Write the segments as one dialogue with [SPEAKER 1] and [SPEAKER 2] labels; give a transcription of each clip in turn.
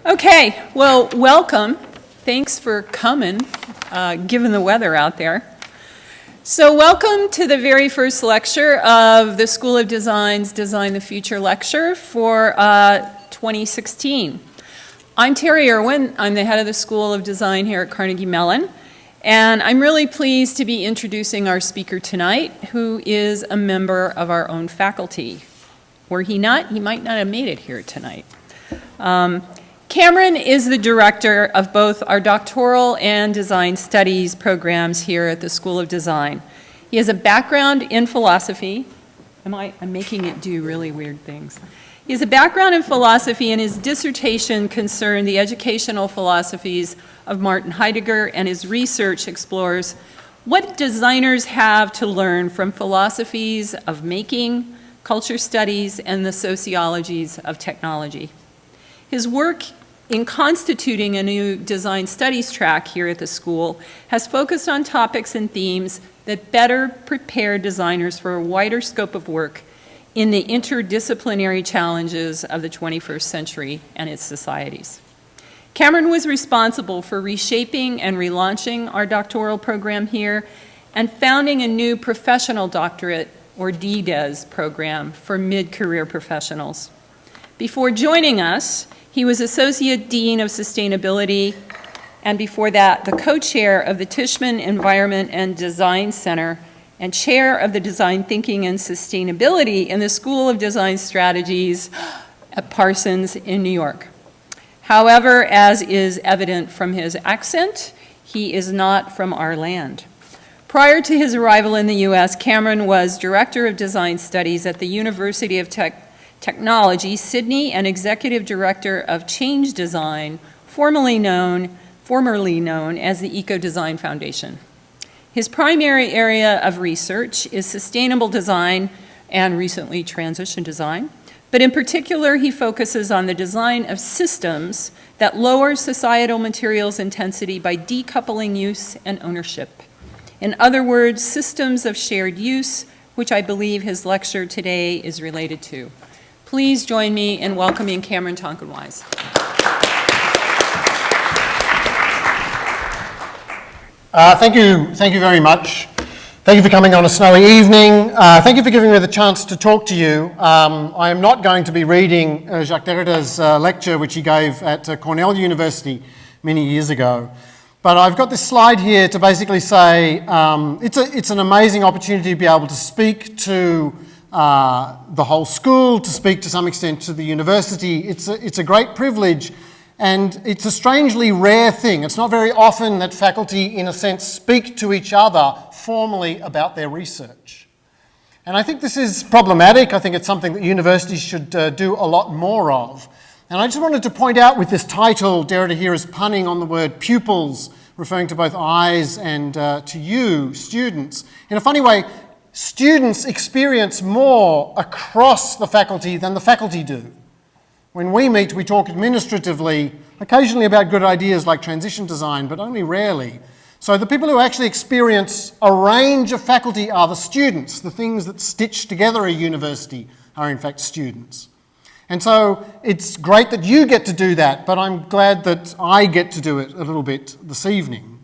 [SPEAKER 1] Okay, well, welcome. Thanks for coming, given the weather out there. So welcome to the very first lecture of the School of Design's Design the Future lecture for 2016. I'm Terry Irwin. I'm the head of the School of Design here at Carnegie Mellon. And I'm really pleased to be introducing our speaker tonight, who is a member of our own faculty. Were he not, he might not have made it here tonight. Cameron is the director of both our doctoral and design studies programs here at the School of Design. He has a background in philosophy. I'm making it do really weird things. He has a background in philosophy, and his dissertation concerned the educational philosophies of Martin Heidegger, and his research explores what designers have to learn from philosophies of making, culture studies, and the sociologies of technology. His work in constituting a new design studies track here at the school has focused on topics and themes that better prepare designers for a wider scope of work in the interdisciplinary challenges of the 21st century and its societies. Cameron was responsible for reshaping and relaunching our doctoral program here and founding a new professional doctorate, or DDes, program for mid-career professionals. Before joining us, he was Associate Dean of Sustainability, and before that, the co-chair of the Tishman Environment and Design Center and chair of the Design Thinking and Sustainability in the School of Design Strategies at Parsons in New York. However, as is evident from his accent, he is not from our land. Prior to his arrival in the U.S., Cameron was Director of Design Studies at the University of Technology, Sydney, and Executive Director of Change Design, formerly known as the Eco-Design Foundation. His primary area of research is sustainable design and recently transition design, but in particular he focuses on the design of systems that lower societal materials intensity by decoupling use and ownership. In other words, systems of shared use, which I believe his lecture today is related to. Please join me in welcoming Cameron Tonkinwise.
[SPEAKER 2] Thank you very much. Thank you for coming on a snowy evening. Thank you for giving me the chance to talk to you. I am not going to be reading Jacques Derrida's lecture, which he gave at Cornell University many years ago. But I've got this slide here to basically say it's an amazing opportunity to be able to speak to the whole school, to speak to some extent to the university. It's a great privilege, and it's a strangely rare thing. It's not very often that faculty, in a sense, speak to each other formally about their research. And I think this is problematic. I think it's something that universities should do a lot more of. And I just wanted to point out with this title, Derrida here is punning on the word pupils, referring to both eyes and to you, students. In a funny way, students experience more across the faculty than the faculty do. When we meet, we talk administratively, occasionally about good ideas like transition design, but only rarely. So the people who actually experience a range of faculty are the students. The things that stitch together a university are in fact students. And so it's great that you get to do that, but I'm glad that I get to do it a little bit this evening.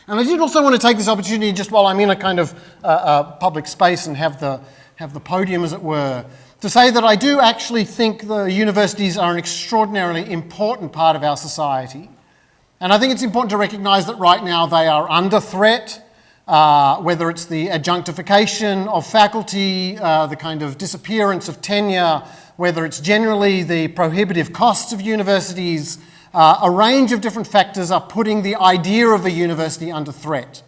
[SPEAKER 2] And I did also want to take this opportunity, just while I'm in a kind of public space and have the podium, as it were, to say that I do actually think the universities are an extraordinarily important part of our society. And I think it's important to recognise that right now they are under threat, whether it's the adjunctification of faculty, the kind of disappearance of tenure, whether it's generally the prohibitive costs of universities, a range of different factors are putting the idea of a university under threat.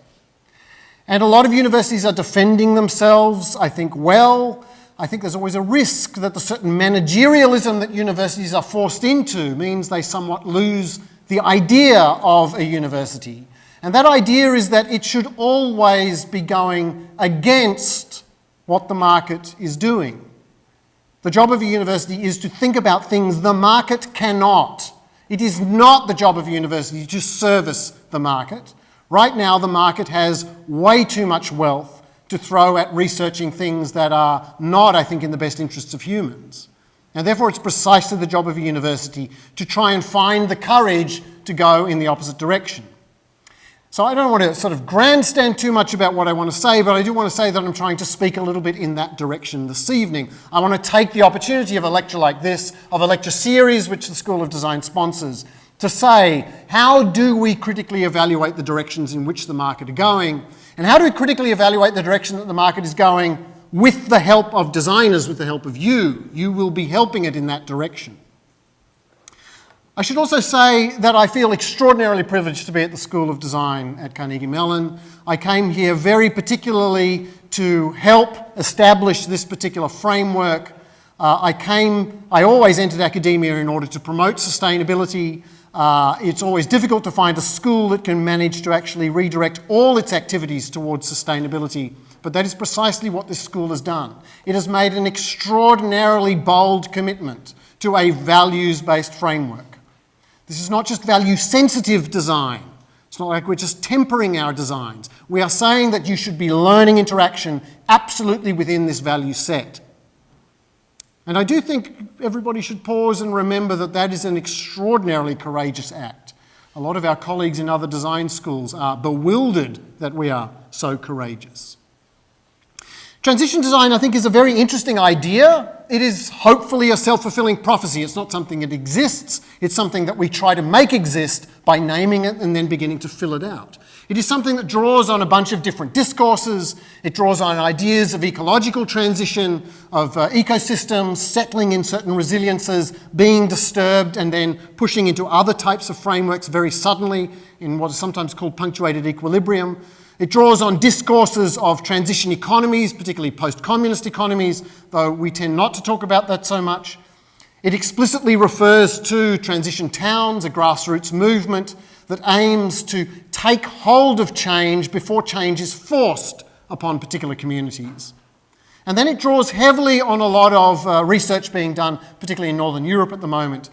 [SPEAKER 2] And a lot of universities are defending themselves, I think, well. I think there's always a risk that the certain managerialism that universities are forced into means they somewhat lose the idea of a university. And that idea is that it should always be going against what the market is doing. The job of a university is to think about things the market cannot. It is not the job of a university to service the market. Right now, the market has way too much wealth to throw at researching things that are not, I think, in the best interests of humans. And therefore it's precisely the job of a university to try and find the courage to go in the opposite direction. So I don't want to sort of grandstand too much about what I want to say, but I do want to say that I'm trying to speak a little bit in that direction this evening. I want to take the opportunity of a lecture like this, of a lecture series which the School of Design sponsors, to say, how do we critically evaluate the directions in which the market are going? And how do we critically evaluate the direction that the market is going with the help of designers, with the help of you? You will be helping it in that direction. I should also say that I feel extraordinarily privileged to be at the School of Design at Carnegie Mellon. I came here very particularly to help establish this particular framework. I always entered academia in order to promote sustainability. It's always difficult to find a school that can manage to actually redirect all its activities towards sustainability, but that is precisely what this school has done. It has made an extraordinarily bold commitment to a values-based framework. This is not just value-sensitive design. It's not like we're just tempering our designs. We are saying that you should be learning interaction absolutely within this value set. And I do think everybody should pause and remember that that is an extraordinarily courageous act. A lot of our colleagues in other design schools are bewildered that we are so courageous. Transition design, I think, is a very interesting idea. It is hopefully a self-fulfilling prophecy. It's not something that exists. It's something that we try to make exist by naming it and then beginning to fill it out. It is something that draws on a bunch of different discourses. It draws on ideas of ecological transition, of ecosystems settling in certain resiliences, being disturbed, and then pushing into other types of frameworks very suddenly in what is sometimes called punctuated equilibrium. It draws on discourses of transition economies, particularly post-communist economies, though we tend not to talk about that so much. It explicitly refers to transition towns, a grassroots movement that aims to take hold of change before change is forced upon particular communities. And then it draws heavily on a lot of research being done, particularly in Northern Europe at the moment,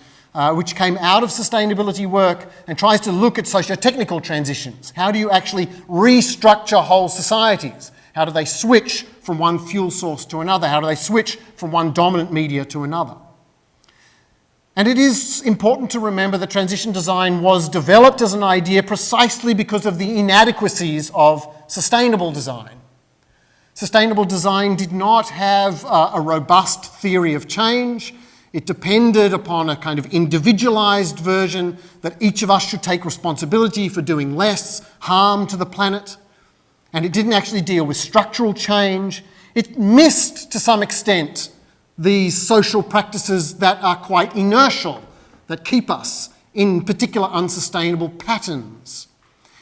[SPEAKER 2] which came out of sustainability work and tries to look at socio-technical transitions. How do you actually restructure whole societies? How do they switch from one fuel source to another? How do they switch from one dominant media to another? And it is important to remember that transition design was developed as an idea precisely because of the inadequacies of sustainable design. Sustainable design did not have a robust theory of change. It depended upon a kind of individualized version that each of us should take responsibility for doing less harm to the planet. And it didn't actually deal with structural change. It missed, to some extent, these social practices that are quite inertial, that keep us in particular unsustainable patterns.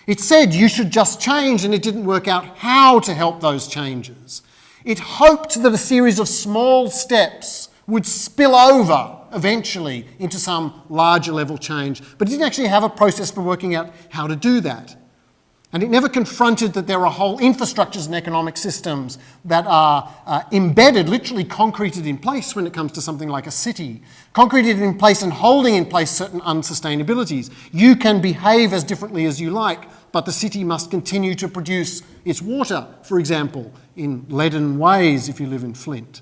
[SPEAKER 2] It said you should just change, and it didn't work out how to help those changes. It hoped that a series of small steps would spill over eventually into some larger level change, but it didn't actually have a process for working out how to do that. And it never confronted that there are whole infrastructures and economic systems that are embedded, literally concreted in place when it comes to something like a city, concreted in place and holding in place certain unsustainabilities. You can behave as differently as you like, but the city must continue to produce its water, for example, in leaden ways if you live in Flint.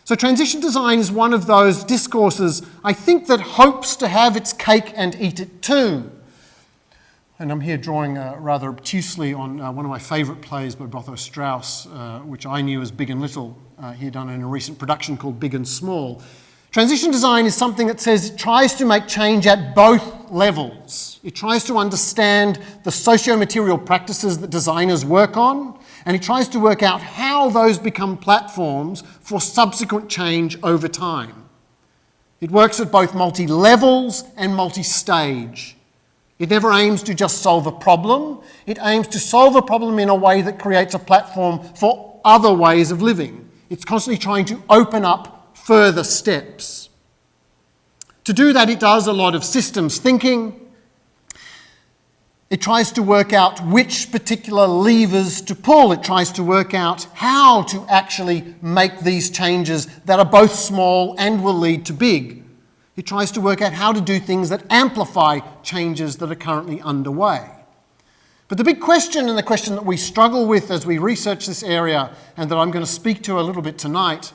[SPEAKER 2] So transition design is one of those discourses, I think, that hopes to have its cake and eat it too. And I'm here drawing rather obtusely on one of my favourite plays by Bothos Strauss, which I knew as Big and Little. He had done in a recent production called Big and Small. Transition design is something that says it tries to make change at both levels. It tries to understand the socio-material practices that designers work on, and it tries to work out how those become platforms for subsequent change over time. It works at both multi-levels and multi-stage. It never aims to just solve a problem. It aims to solve a problem in a way that creates a platform for other ways of living. It's constantly trying to open up further steps. To do that, it does a lot of systems thinking. It tries to work out which particular levers to pull. It tries to work out how to actually make these changes that are both small and will lead to big. It tries to work out how to do things that amplify changes that are currently underway. But the big question, and the question that we struggle with as we research this area, and that I'm going to speak to a little bit tonight,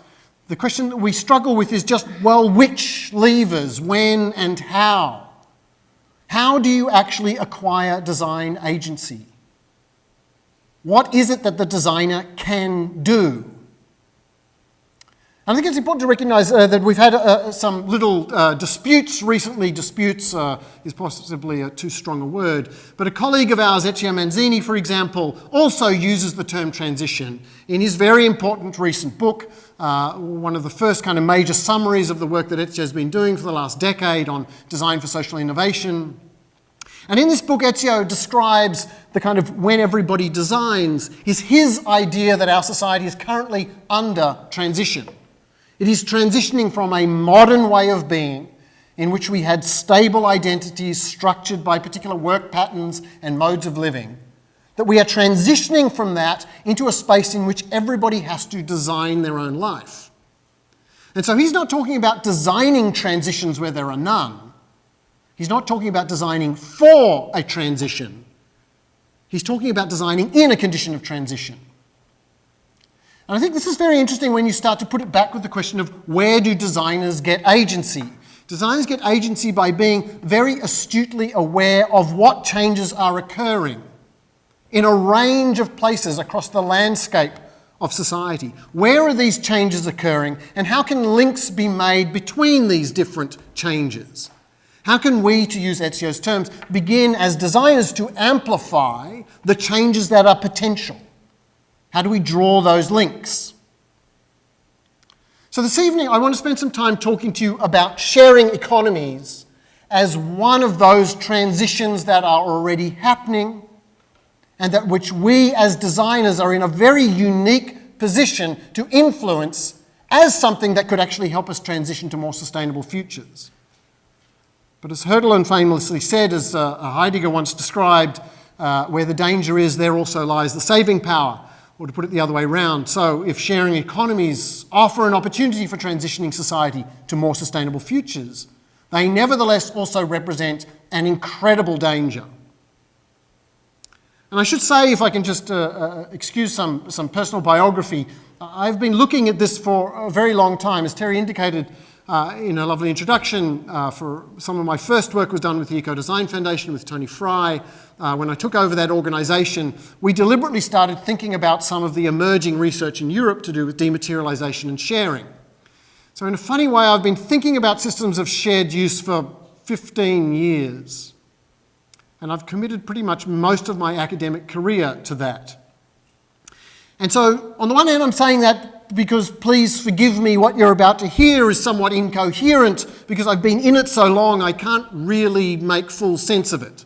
[SPEAKER 2] The question that we struggle with is just, well, which levers, when and how? How do you actually acquire design agency? What is it that the designer can do? I think it's important to recognise that we've had some little disputes recently. Disputes is possibly too strong a word, but a colleague of ours, Ezio Manzini, for example, also uses the term transition in his very important recent book, one of the first kind of major summaries of the work that Ezio's been doing for the last decade on design for social innovation. And in this book, Ezio describes the kind of when everybody designs is his idea that our society is currently under transition. It is transitioning from a modern way of being in which we had stable identities structured by particular work patterns and modes of living, that we are transitioning from that into a space in which everybody has to design their own life. And so he's not talking about designing transitions where there are none. He's not talking about designing for a transition. He's talking about designing in a condition of transition. And I think this is very interesting when you start to put it back with the question of where do designers get agency? Designers get agency by being very astutely aware of what changes are occurring in a range of places across the landscape of society. Where are these changes occurring, and how can links be made between these different changes? How can we, to use Ezio's terms, begin as designers to amplify the changes that are potential? How do we draw those links? So this evening I want to spend some time talking to you about sharing economies as one of those transitions that are already happening and that which we as designers are in a very unique position to influence as something that could actually help us transition to more sustainable futures. But as Hölderlin famously said, as Heidegger once described, where the danger is, there also lies the saving power. Or to put it the other way around, so if sharing economies offer an opportunity for transitioning society to more sustainable futures, they nevertheless also represent an incredible danger. And I should say, if I can just excuse some personal biography, I've been looking at this for a very long time. As Terry indicated in a lovely introduction, for some of my first work was done with the Eco-Design Foundation with Tony Fry. When I took over that organisation, we deliberately started thinking about some of the emerging research in Europe to do with dematerialisation and sharing. So in a funny way, I've been thinking about systems of shared use for 15 years. And I've committed pretty much most of my academic career to that. And so, on the one hand, I'm saying that because, please forgive me, what you're about to hear is somewhat incoherent because I've been in it so long I can't really make full sense of it.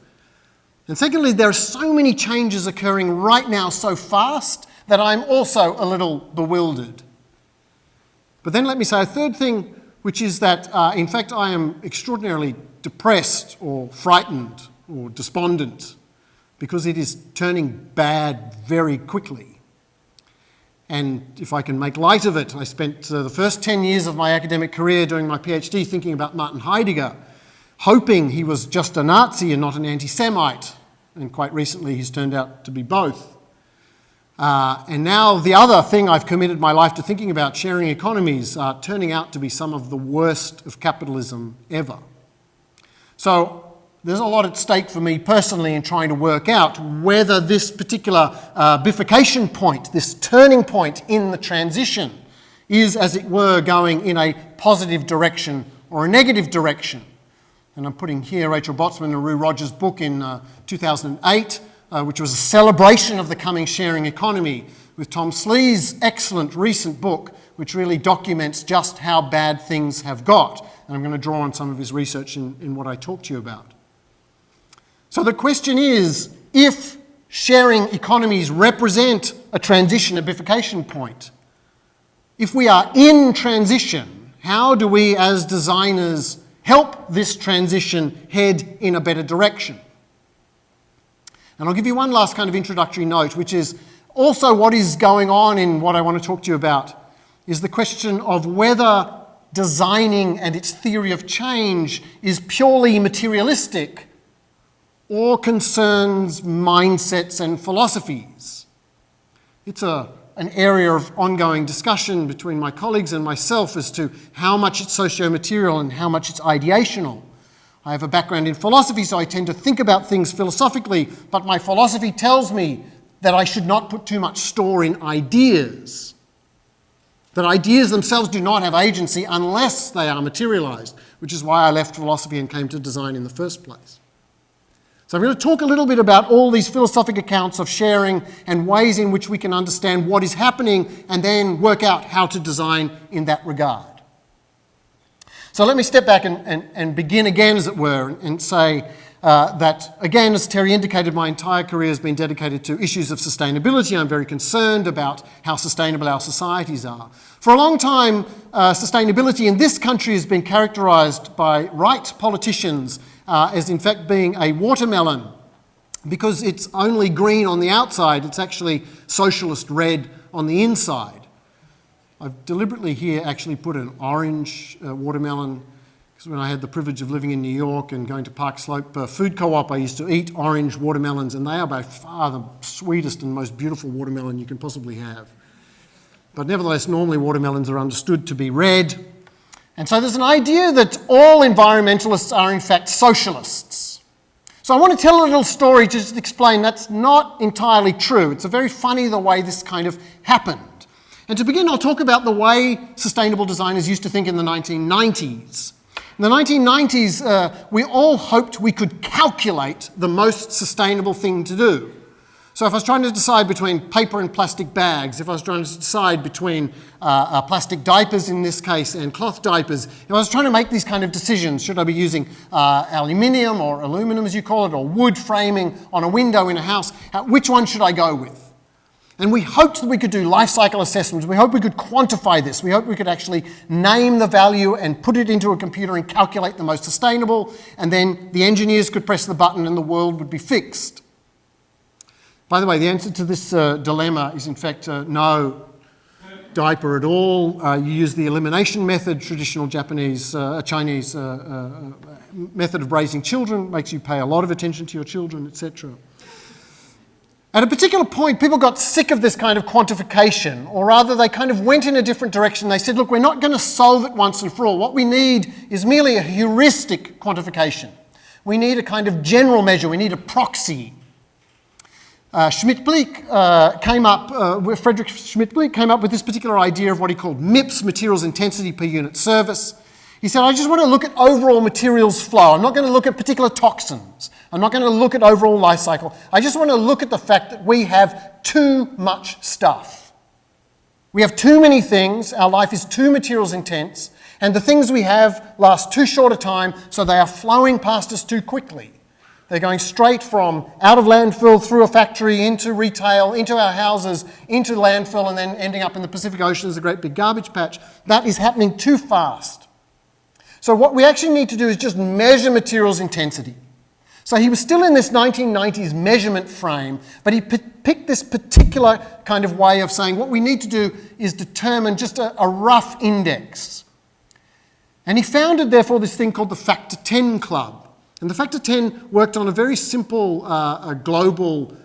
[SPEAKER 2] And secondly, there are so many changes occurring right now so fast that I'm also a little bewildered. But then let me say a third thing, which is that, in fact, I am extraordinarily depressed or frightened or despondent because it is turning bad very quickly. And if I can make light of it, I spent the first 10 years of my academic career doing my PhD thinking about Martin Heidegger, hoping he was just a Nazi and not an anti-Semite. And quite recently he's turned out to be both. And now the other thing I've committed my life to thinking about, sharing economies, are turning out to be some of the worst of capitalism ever. So there's a lot at stake for me personally in trying to work out whether this particular bifurcation point, this turning point in the transition, is, as it were, going in a positive direction or a negative direction. And I'm putting here Rachel Botsman and Rue Rogers' book in 2008, which was a celebration of the coming sharing economy, with Tom Slee's excellent recent book, which really documents just how bad things have got. And I'm going to draw on some of his research in what I talk to you about. So the question is, if sharing economies represent a transition, a bifurcation point, if we are in transition, how do we as designers help this transition head in a better direction? And I'll give you one last kind of introductory note, which is also what is going on in what I want to talk to you about, is the question of whether designing and its theory of change is purely materialistic or concerns mindsets and philosophies. It's a an area of ongoing discussion between my colleagues and myself as to how much it's socio-material and how much it's ideational. I have a background in philosophy, so I tend to think about things philosophically, but my philosophy tells me that I should not put too much store in ideas. That ideas themselves do not have agency unless they are materialised, which is why I left philosophy and came to design in the first place. So I'm going to talk a little bit about all these philosophic accounts of sharing and ways in which we can understand what is happening and then work out how to design in that regard. So let me step back and begin again, as it were, and say that, again, as Terry indicated, my entire career has been dedicated to issues of sustainability. I'm very concerned about how sustainable our societies are. For a long time, sustainability in this country has been characterised by right politicians as in fact being a watermelon. Because it's only green on the outside, it's actually socialist red on the inside. I've deliberately here actually put an orange watermelon, because when I had the privilege of living in New York and going to Park Slope Food Co-op, I used to eat orange watermelons, and they are by far the sweetest and most beautiful watermelon you can possibly have. But nevertheless, normally watermelons are understood to be red. And so there's an idea that all environmentalists are in fact socialists. So I want to tell a little story to just explain that's not entirely true. It's very funny the way this kind of happened. And to begin, I'll talk about the way sustainable designers used to think in the 1990s. In the 1990s, we all hoped we could calculate the most sustainable thing to do. So if I was trying to decide between paper and plastic bags, if I was trying to decide between plastic diapers in this case and cloth diapers, if I was trying to make these kind of decisions, should I be using aluminium or aluminum as you call it, or wood framing on a window in a house, which one should I go with? And we hoped that we could do life cycle assessments. We hoped we could quantify this. We hoped we could actually name the value and put it into a computer and calculate the most sustainable, and then the engineers could press the button and the world would be fixed. By the way, the answer to this dilemma is in fact no diaper at all. You use the elimination method, traditional Chinese method of raising children, makes you pay a lot of attention to your children, etc. At a particular point, people got sick of this kind of quantification, or rather they kind of went in a different direction. They said, look, we're not going to solve it once and for all. What we need is merely a heuristic quantification. We need a kind of general measure. We need a proxy. Schmidt-Bleek Friedrich Schmidt-Bleek came up with this particular idea of what he called MIPS, materials intensity per unit service. He said, I just want to look at overall materials flow. I'm not going to look at particular toxins. I'm not going to look at overall life cycle. I just want to look at the fact that we have too much stuff. We have too many things. Our life is too materials intense. And the things we have last too short a time, so they are flowing past us too quickly. They're going straight from out of landfill through a factory into retail, into our houses, into landfill, and then ending up in the Pacific Ocean as a great big garbage patch. That is happening too fast. So what we actually need to do is just measure materials intensity. So he was still in this 1990s measurement frame, but he picked this particular kind of way of saying what we need to do is determine just a rough index. And he founded, therefore, this thing called the Factor 10 Club. And the Factor 10 worked on a very simple global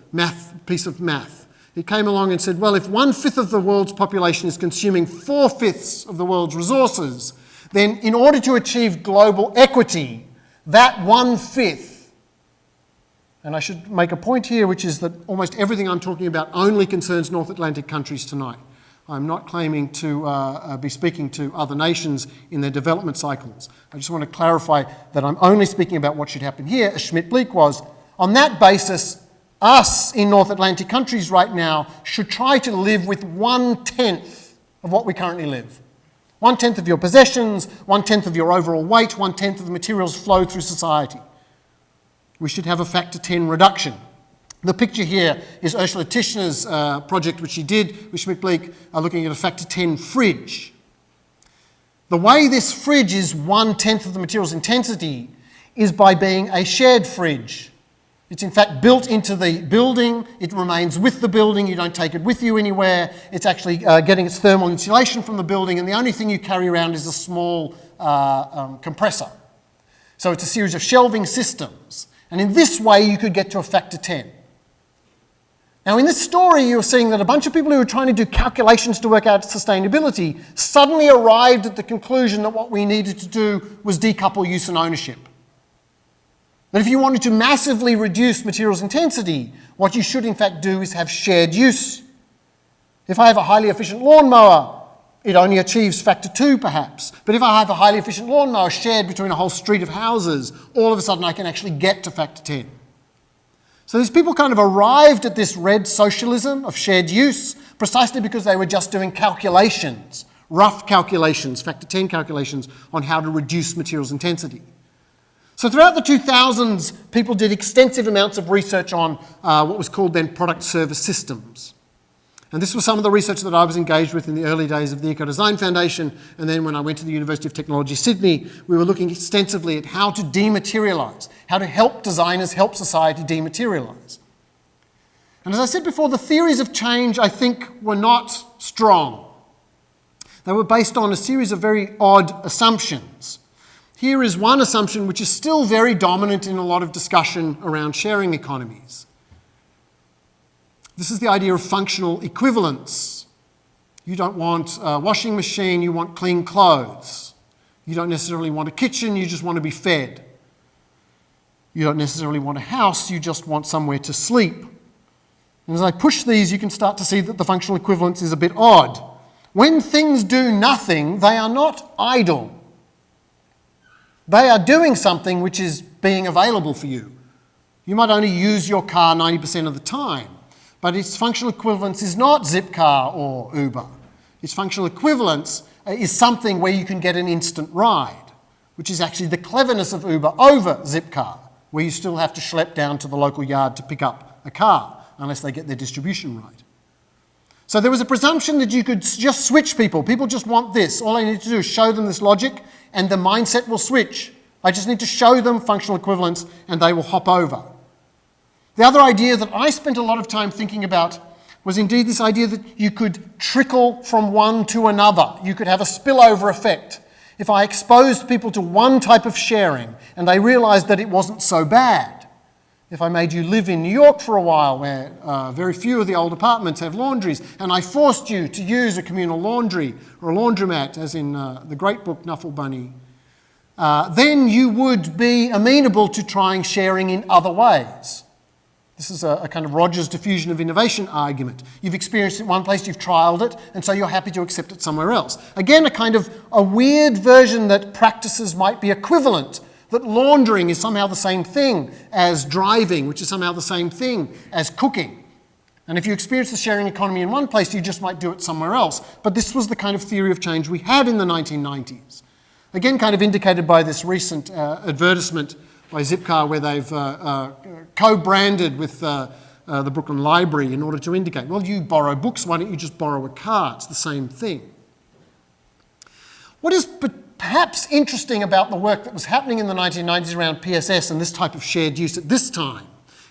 [SPEAKER 2] piece of math. He came along and said, well, if 1/5 of the world's population is consuming 4/5 of the world's resources, then in order to achieve global equity, that 1/5, and I should make a point here, which is that almost everything I'm talking about only concerns North Atlantic countries tonight. I'm not claiming to be speaking to other nations in their development cycles. I just want to clarify that I'm only speaking about what should happen here, as Schmidt-Bleek was. On that basis, us in North Atlantic countries right now should try to live with 1/10 of what we currently live. 1/10 of your possessions, 1/10 of your overall weight, 1/10 of the materials flow through society. We should have a Factor 10 reduction. The picture here is Ursula Tischner's project, which she did with Schmidt-Bleek, looking at a Factor 10 fridge. The way this fridge is 1/10 of the materials intensity is by being a shared fridge. It's in fact built into the building, it remains with the building, you don't take it with you anywhere, it's actually getting its thermal insulation from the building, and the only thing you carry around is a small compressor. So it's a series of shelving systems, and in this way you could get to a Factor 10. Now, in this story, you're seeing that a bunch of people who were trying to do calculations to work out sustainability suddenly arrived at the conclusion that what we needed to do was decouple use and ownership. That if you wanted to massively reduce materials intensity, what you should in fact do is have shared use. If I have a highly efficient lawnmower, it only achieves factor 2 perhaps. But if I have a highly efficient lawnmower shared between a whole street of houses, all of a sudden I can actually get to factor 10. So these people kind of arrived at this red socialism of shared use precisely because they were just doing calculations, rough calculations, factor 10 calculations on how to reduce materials intensity. So throughout the 2000s, people did extensive amounts of research on what was called then product service systems. And this was some of the research that I was engaged with in the early days of the Eco-Design Foundation, and then when I went to the University of Technology, Sydney, we were looking extensively at how to dematerialise, how to help designers help society dematerialise. And as I said before, the theories of change, I think, were not strong. They were based on a series of very odd assumptions. Here is one assumption which is still very dominant in a lot of discussion around sharing economies. This is the idea of functional equivalence. You don't want a washing machine, you want clean clothes. You don't necessarily want a kitchen, you just want to be fed. You don't necessarily want a house, you just want somewhere to sleep. And as I push these, you can start to see that the functional equivalence is a bit odd. When things do nothing, they are not idle. They are doing something which is being available for you. You might only use your car 90% of the time. But its functional equivalence is not Zipcar or Uber. Its functional equivalence is something where you can get an instant ride, which is actually the cleverness of Uber over Zipcar, where you still have to schlep down to the local yard to pick up a car, unless they get their distribution right. So there was a presumption that you could just switch people. People just want this. All I need to do is show them this logic, and the mindset will switch. I just need to show them functional equivalence, and they will hop over. The other idea that I spent a lot of time thinking about was indeed this idea that you could trickle from one to another. You could have a spillover effect. If I exposed people to one type of sharing and they realised that it wasn't so bad, if I made you live in New York for a while where very few of the old apartments have laundries, and I forced you to use a communal laundry or a laundromat, as in the great book Knuffle Bunny, then you would be amenable to trying sharing in other ways. This is a kind of Rogers diffusion of innovation argument. You've experienced it in one place, you've trialled it, and so you're happy to accept it somewhere else. Again, a kind of a weird version that practices might be equivalent, that laundering is somehow the same thing as driving, which is somehow the same thing as cooking. And if you experience the sharing economy in one place, you just might do it somewhere else. But this was the kind of theory of change we had in the 1990s. Again, kind of indicated by this recent advertisement by Zipcar, where they've co-branded with the Brooklyn Library in order to indicate, well, you borrow books, why don't you just borrow a car? It's the same thing. What is perhaps interesting about the work that was happening in the 1990s around PSS and this type of shared use at this time,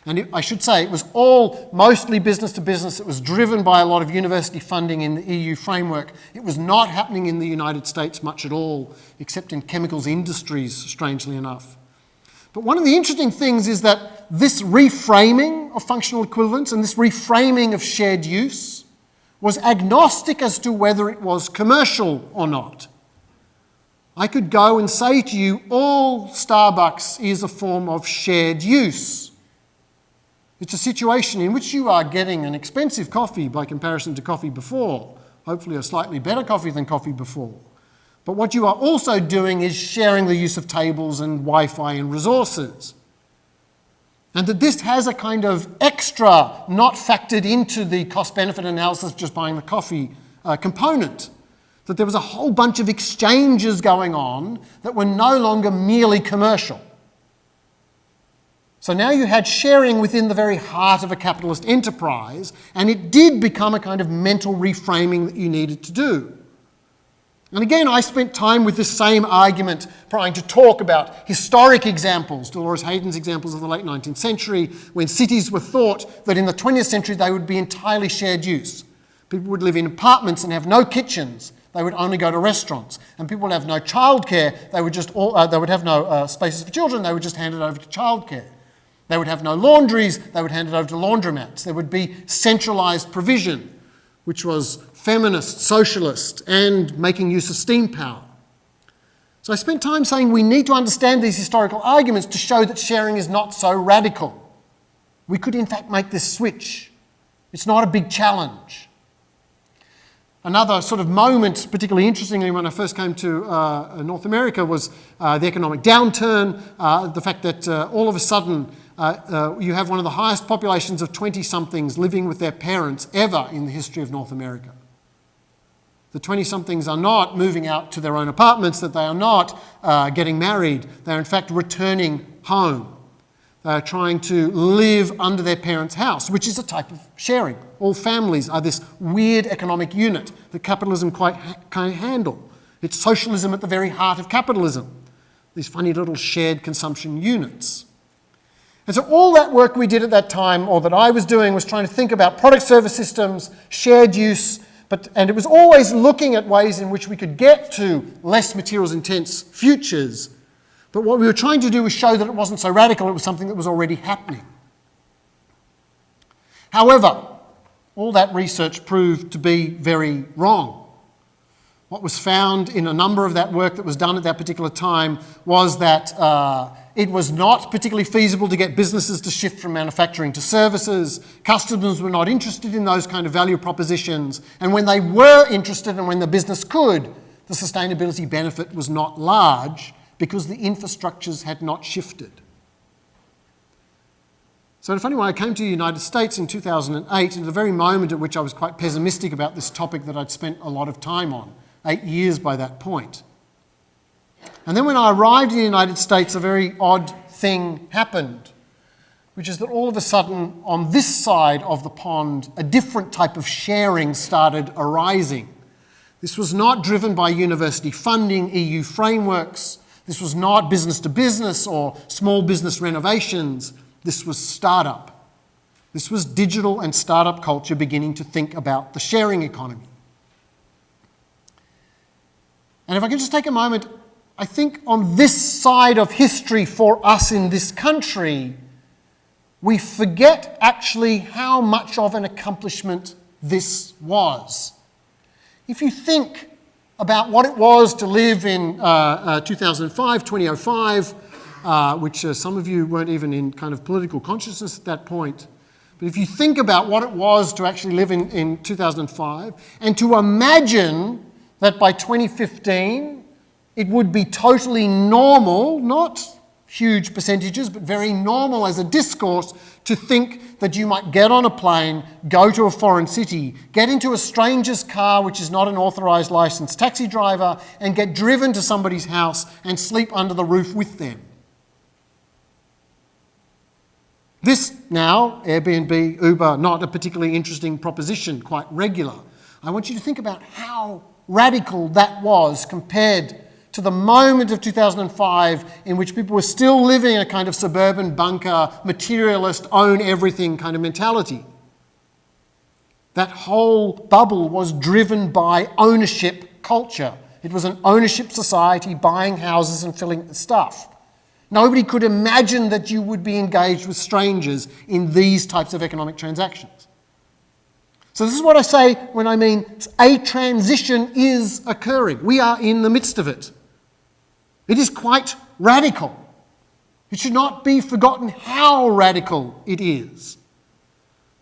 [SPEAKER 2] and I should say it was all mostly business to business, it was driven by a lot of university funding in the EU framework. It was not happening in the United States much at all, except in chemicals industries, strangely enough. But one of the interesting things is that this reframing of functional equivalence and this reframing of shared use was agnostic as to whether it was commercial or not. I could go and say to you, all Starbucks is a form of shared use. It's a situation in which you are getting an expensive coffee by comparison to coffee before, hopefully a slightly better coffee than coffee before. But what you are also doing is sharing the use of tables and Wi-Fi and resources. And that this has a kind of extra, not factored into the cost-benefit analysis of just buying the coffee component. That there was a whole bunch of exchanges going on that were no longer merely commercial. So now you had sharing within the very heart of a capitalist enterprise, and it did become a kind of mental reframing that you needed to do. And again, I spent time with this same argument trying to talk about historic examples, Dolores Hayden's examples of the late 19th century, when cities were thought that in the 20th century they would be entirely shared use. People would live in apartments and have no kitchens. They would only go to restaurants. And people would have no childcare. They would have no spaces for children. They would just hand it over to childcare. They would have no laundries, they would hand it over to laundromats. There would be centralised provision, which was feminist, socialist, and making use of steam power. So I spent time saying we need to understand these historical arguments to show that sharing is not so radical. We could in fact make this switch. It's not a big challenge. Another sort of moment, particularly interestingly when I first came to North America, was the economic downturn, the fact that all of a sudden you have one of the highest populations of 20-somethings living with their parents ever in the history of North America. The 20-somethings are not moving out to their own apartments, that they are not getting married. They are in fact returning home. They are trying to live under their parents' house, which is a type of sharing. All families are this weird economic unit that capitalism can't handle. It's socialism at the very heart of capitalism, these funny little shared consumption units. And so all that work we did at that time, or that I was doing, was trying to think about product-service systems, shared use, and it was always looking at ways in which we could get to less materials-intense futures. But what we were trying to do was show that it wasn't so radical, it was something that was already happening. However, all that research proved to be very wrong. What was found in a number of that work that was done at that particular time was that it was not particularly feasible to get businesses to shift from manufacturing to services. Customers were not interested in those kind of value propositions. And when they were interested and when the business could, the sustainability benefit was not large because the infrastructures had not shifted. So in a funny way, I came to the United States in 2008 at the very moment at which I was quite pessimistic about this topic that I'd spent a lot of time on, 8 years by that point. And then when I arrived in the United States, a very odd thing happened, which is that all of a sudden, on this side of the pond, a different type of sharing started arising. This was not driven by university funding, EU frameworks. This was not business to business or small business renovations. This was startup. This was digital and startup culture beginning to think about the sharing economy. And if I can just take a moment, I think on this side of history for us in this country, we forget actually how much of an accomplishment this was. If you think about what it was to live in 2005, which some of you weren't even in kind of political consciousness at that point, but if you think about what it was to actually live in 2005, and to imagine that by 2015 it would be totally normal, not huge percentages, but very normal as a discourse to think that you might get on a plane, go to a foreign city, get into a stranger's car which is not an authorised licensed taxi driver, and get driven to somebody's house and sleep under the roof with them. This now, Airbnb, Uber, not a particularly interesting proposition, quite regular. I want you to think about how radical that was compared to the moment of 2005 in which people were still living in a kind of suburban bunker, materialist, own everything kind of mentality. That whole bubble was driven by ownership culture. It was an ownership society, buying houses and filling it with stuff. Nobody could imagine that you would be engaged with strangers in these types of economic transactions. So this is what I say when I mean a transition is occurring. We are in the midst of it. It is quite radical. It should not be forgotten how radical it is.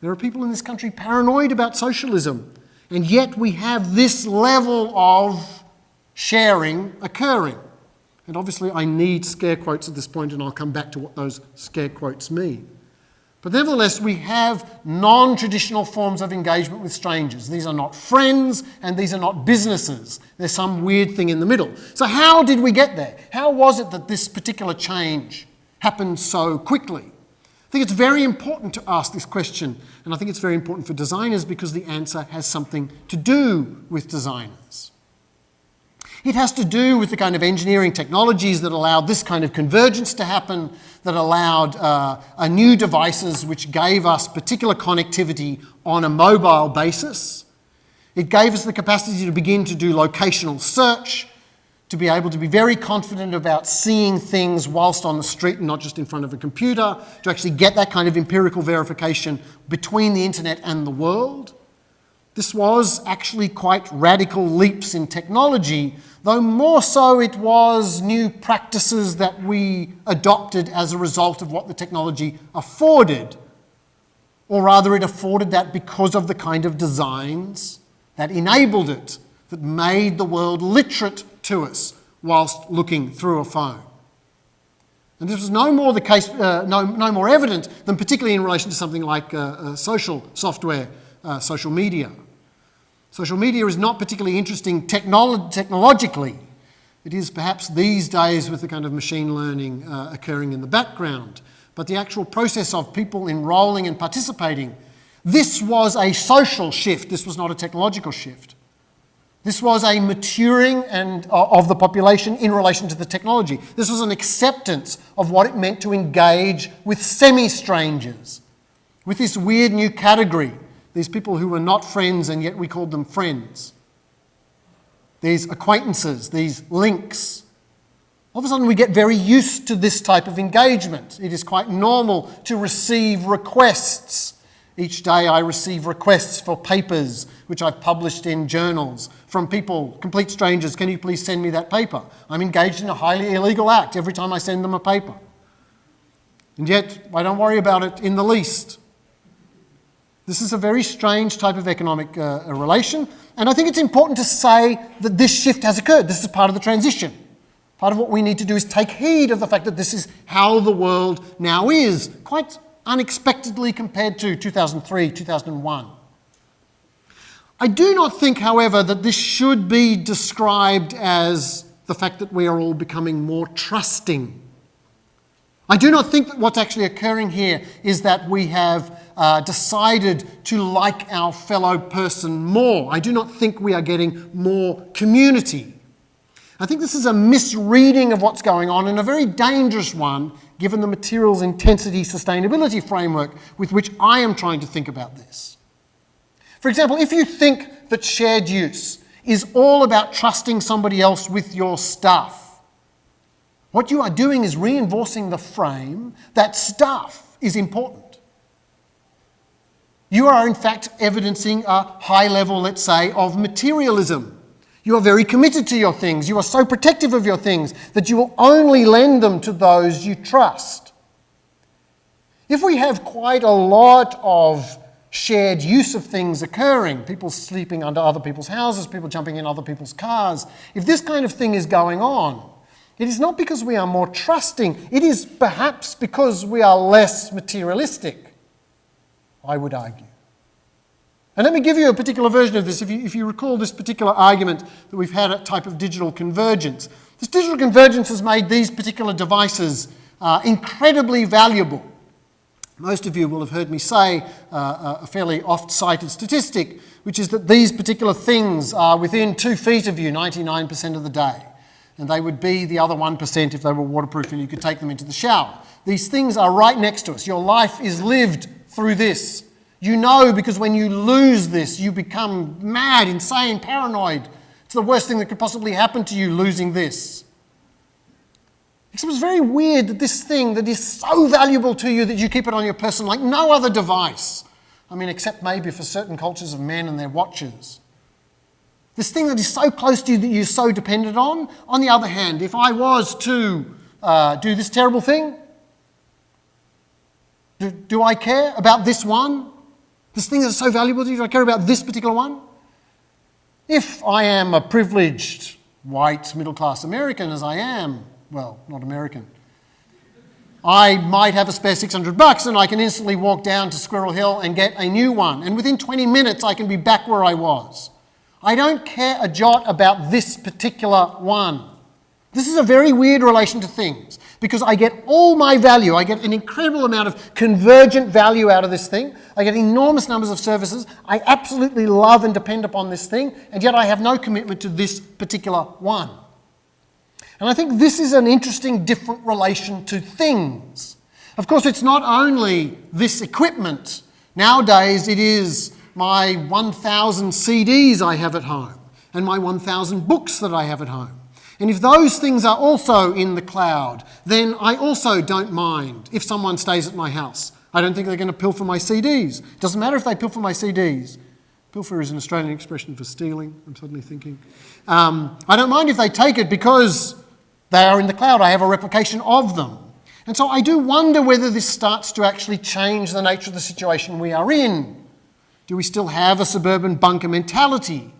[SPEAKER 2] There are people in this country paranoid about socialism, and yet we have this level of sharing occurring. And obviously I need scare quotes at this point, and I'll come back to what those scare quotes mean. But nevertheless, we have non-traditional forms of engagement with strangers. These are not friends, and these are not businesses. There's some weird thing in the middle. So how did we get there? How was it that this particular change happened so quickly? I think it's very important to ask this question, and I think it's very important for designers because the answer has something to do with designers. It has to do with the kind of engineering technologies that allowed this kind of convergence to happen, that allowed new devices which gave us particular connectivity on a mobile basis. It gave us the capacity to begin to do locational search, to be able to be very confident about seeing things whilst on the street and not just in front of a computer, to actually get that kind of empirical verification between the internet and the world. This was actually quite radical leaps in technology, though more so it was new practices that we adopted as a result of what the technology afforded. Or rather, it afforded that because of the kind of designs that enabled it, that made the world literate to us whilst looking through a phone. And this was no more the case, no more evident than particularly in relation to something like social software, social media. Social media is not particularly interesting technologically. It is perhaps these days with the kind of machine learning occurring in the background. But the actual process of people enrolling and participating, this was a social shift. This was not a technological shift. This was a maturing of the population in relation to the technology. This was an acceptance of what it meant to engage with semi-strangers, with this weird new category, these people who were not friends and yet we called them friends. These acquaintances, these links. All of a sudden we get very used to this type of engagement. It is quite normal to receive requests. Each day I receive requests for papers which I've published in journals from people, complete strangers. Can you please send me that paper? I'm engaged in a highly illegal act every time I send them a paper. And yet I don't worry about it in the least. This is a very strange type of economic relation, and I think it's important to say that this shift has occurred. This is part of the transition. Part of what we need to do is take heed of the fact that this is how the world now is, quite unexpectedly compared to 2003, 2001. I do not think, however, that this should be described as the fact that we are all becoming more trusting. I do not think that what's actually occurring here is that we have decided to like our fellow person more. I do not think we are getting more community. I think this is a misreading of what's going on, and a very dangerous one, given the materials intensity sustainability framework with which I am trying to think about this. For example, if you think that shared use is all about trusting somebody else with your stuff, what you are doing is reinforcing the frame that stuff is important. You are in fact evidencing a high level, let's say, of materialism. You are very committed to your things. You are so protective of your things that you will only lend them to those you trust. If we have quite a lot of shared use of things occurring, people sleeping under other people's houses, people jumping in other people's cars, if this kind of thing is going on, it is not because we are more trusting, it is perhaps because we are less materialistic, I would argue. And let me give you a particular version of this. If you recall this particular argument that we've had, a type of digital convergence. This digital convergence has made these particular devices incredibly valuable. Most of you will have heard me say a fairly oft-cited statistic, which is that these particular things are within 2 feet of you 99% of the day. And they would be the other 1% if they were waterproof and you could take them into the shower. These things are right next to us. Your life is lived through this. You know, because when you lose this, you become mad, insane, paranoid. It's the worst thing that could possibly happen to you, losing this. It was very weird that this thing that is so valuable to you that you keep it on your person like no other device. I mean, except maybe for certain cultures of men and their watches. This thing that is so close to you that you're so dependent on the other hand, if I was to do this terrible thing, do I care about this one? This thing that is so valuable to you, do I care about this particular one? If I am a privileged, white, middle-class American, as I am, well, not American, I might have a spare $600 and I can instantly walk down to Squirrel Hill and get a new one. And within 20 minutes, I can be back where I was. I don't care a jot about this particular one. This is a very weird relation to things because I get all my value. I get an incredible amount of convergent value out of this thing. I get enormous numbers of services. I absolutely love and depend upon this thing, and yet I have no commitment to this particular one. And I think this is an interesting, different relation to things. Of course, it's not only this equipment. Nowadays, it is my 1,000 CDs I have at home and my 1,000 books that I have at home. And if those things are also in the cloud, then I also don't mind if someone stays at my house. I don't think they're going to pilfer my CDs. It doesn't matter if they pilfer my CDs. Pilfer is an Australian expression for stealing, I'm suddenly thinking. I don't mind if they take it because they are in the cloud. I have a replication of them. And so I do wonder whether this starts to actually change the nature of the situation we are in. Do we still have a suburban bunker mentality?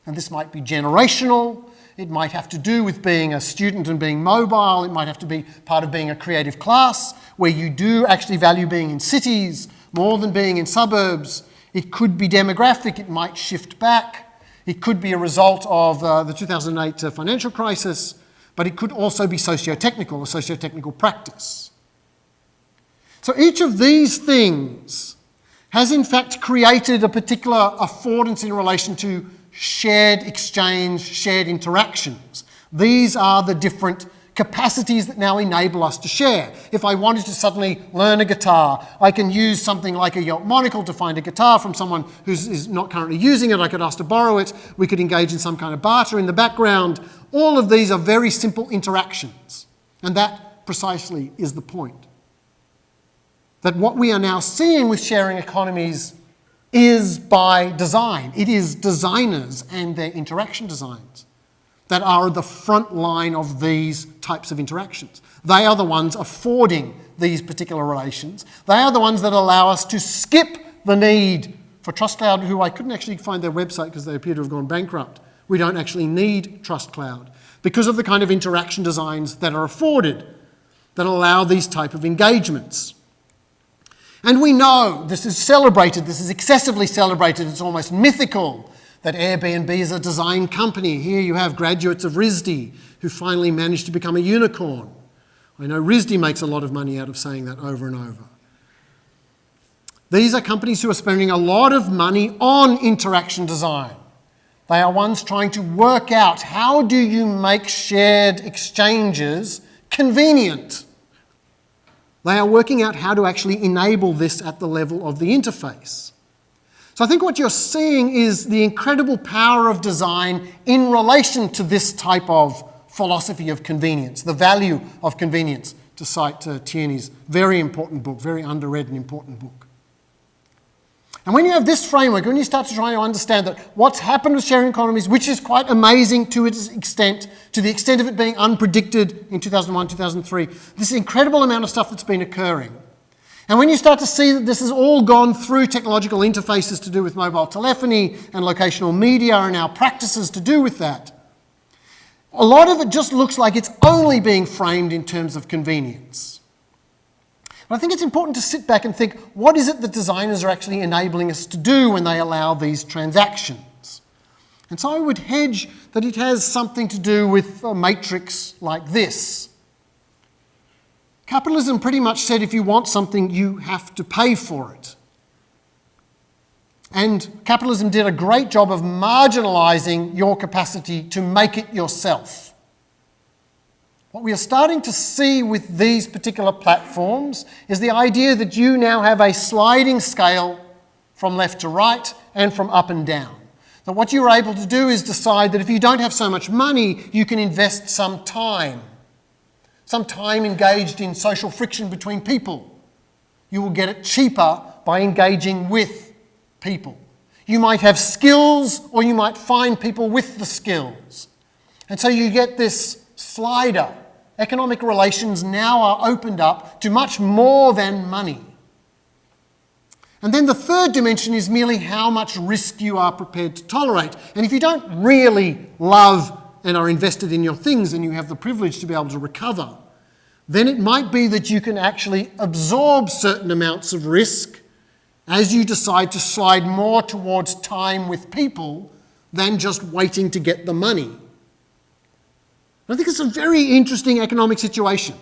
[SPEAKER 2] And this might be generational. It might have to do with being a student and being mobile. It might have to be part of being a creative class where you do actually value being in cities more than being in suburbs. It could be demographic. It might shift back. It could be a result of the 2008 financial crisis, but it could also be socio-technical, a socio-technical practice. So each of these things has in fact created a particular affordance in relation to shared exchange, shared interactions. These are the different capacities that now enable us to share. If I wanted to suddenly learn a guitar, I can use something like a Yelp Monocle to find a guitar from someone who is not currently using it. I could ask to borrow it. We could engage in some kind of barter in the background. All of these are very simple interactions. And that precisely is the point. That what we are now seeing with sharing economies is by design. It is designers and their interaction designs that are at the front line of these types of interactions. They are the ones affording these particular relations. They are the ones that allow us to skip the need for TrustCloud, who I couldn't actually find their website because they appear to have gone bankrupt. We don't actually need TrustCloud because of the kind of interaction designs that are afforded that allow these type of engagements. And we know this is celebrated, this is excessively celebrated, it's almost mythical that Airbnb is a design company. Here you have graduates of RISD who finally managed to become a unicorn. I know RISD makes a lot of money out of saying that over and over. These are companies who are spending a lot of money on interaction design. They are ones trying to work out how do you make shared exchanges convenient. They are working out how to actually enable this at the level of the interface. So I think what you're seeing is the incredible power of design in relation to this type of philosophy of convenience, the value of convenience, to cite Tierney's very important book, very underread and important book. And when you have this framework, when you start to try to understand that what's happened with sharing economies, which is quite amazing to its extent, to the extent of it being unpredicted in 2001, 2003, this incredible amount of stuff that's been occurring. And when you start to see that this has all gone through technological interfaces to do with mobile telephony and locational media and our practices to do with that, a lot of it just looks like it's only being framed in terms of convenience. But I think it's important to sit back and think, what is it that designers are actually enabling us to do when they allow these transactions? And so I would hedge that it has something to do with a matrix like this. Capitalism pretty much said if you want something, you have to pay for it. And capitalism did a great job of marginalising your capacity to make it yourself. What we are starting to see with these particular platforms is the idea that you now have a sliding scale from left to right and from up and down. That what you're able to do is decide that if you don't have so much money, you can invest some time engaged in social friction between people. You will get it cheaper by engaging with people. You might have skills, or you might find people with the skills. And so you get this slider. Economic relations now are opened up to much more than money. And then the third dimension is merely how much risk you are prepared to tolerate. And if you don't really love and are invested in your things and you have the privilege to be able to recover, then it might be that you can actually absorb certain amounts of risk as you decide to slide more towards time with people than just waiting to get the money. I think it's a very interesting economic situation.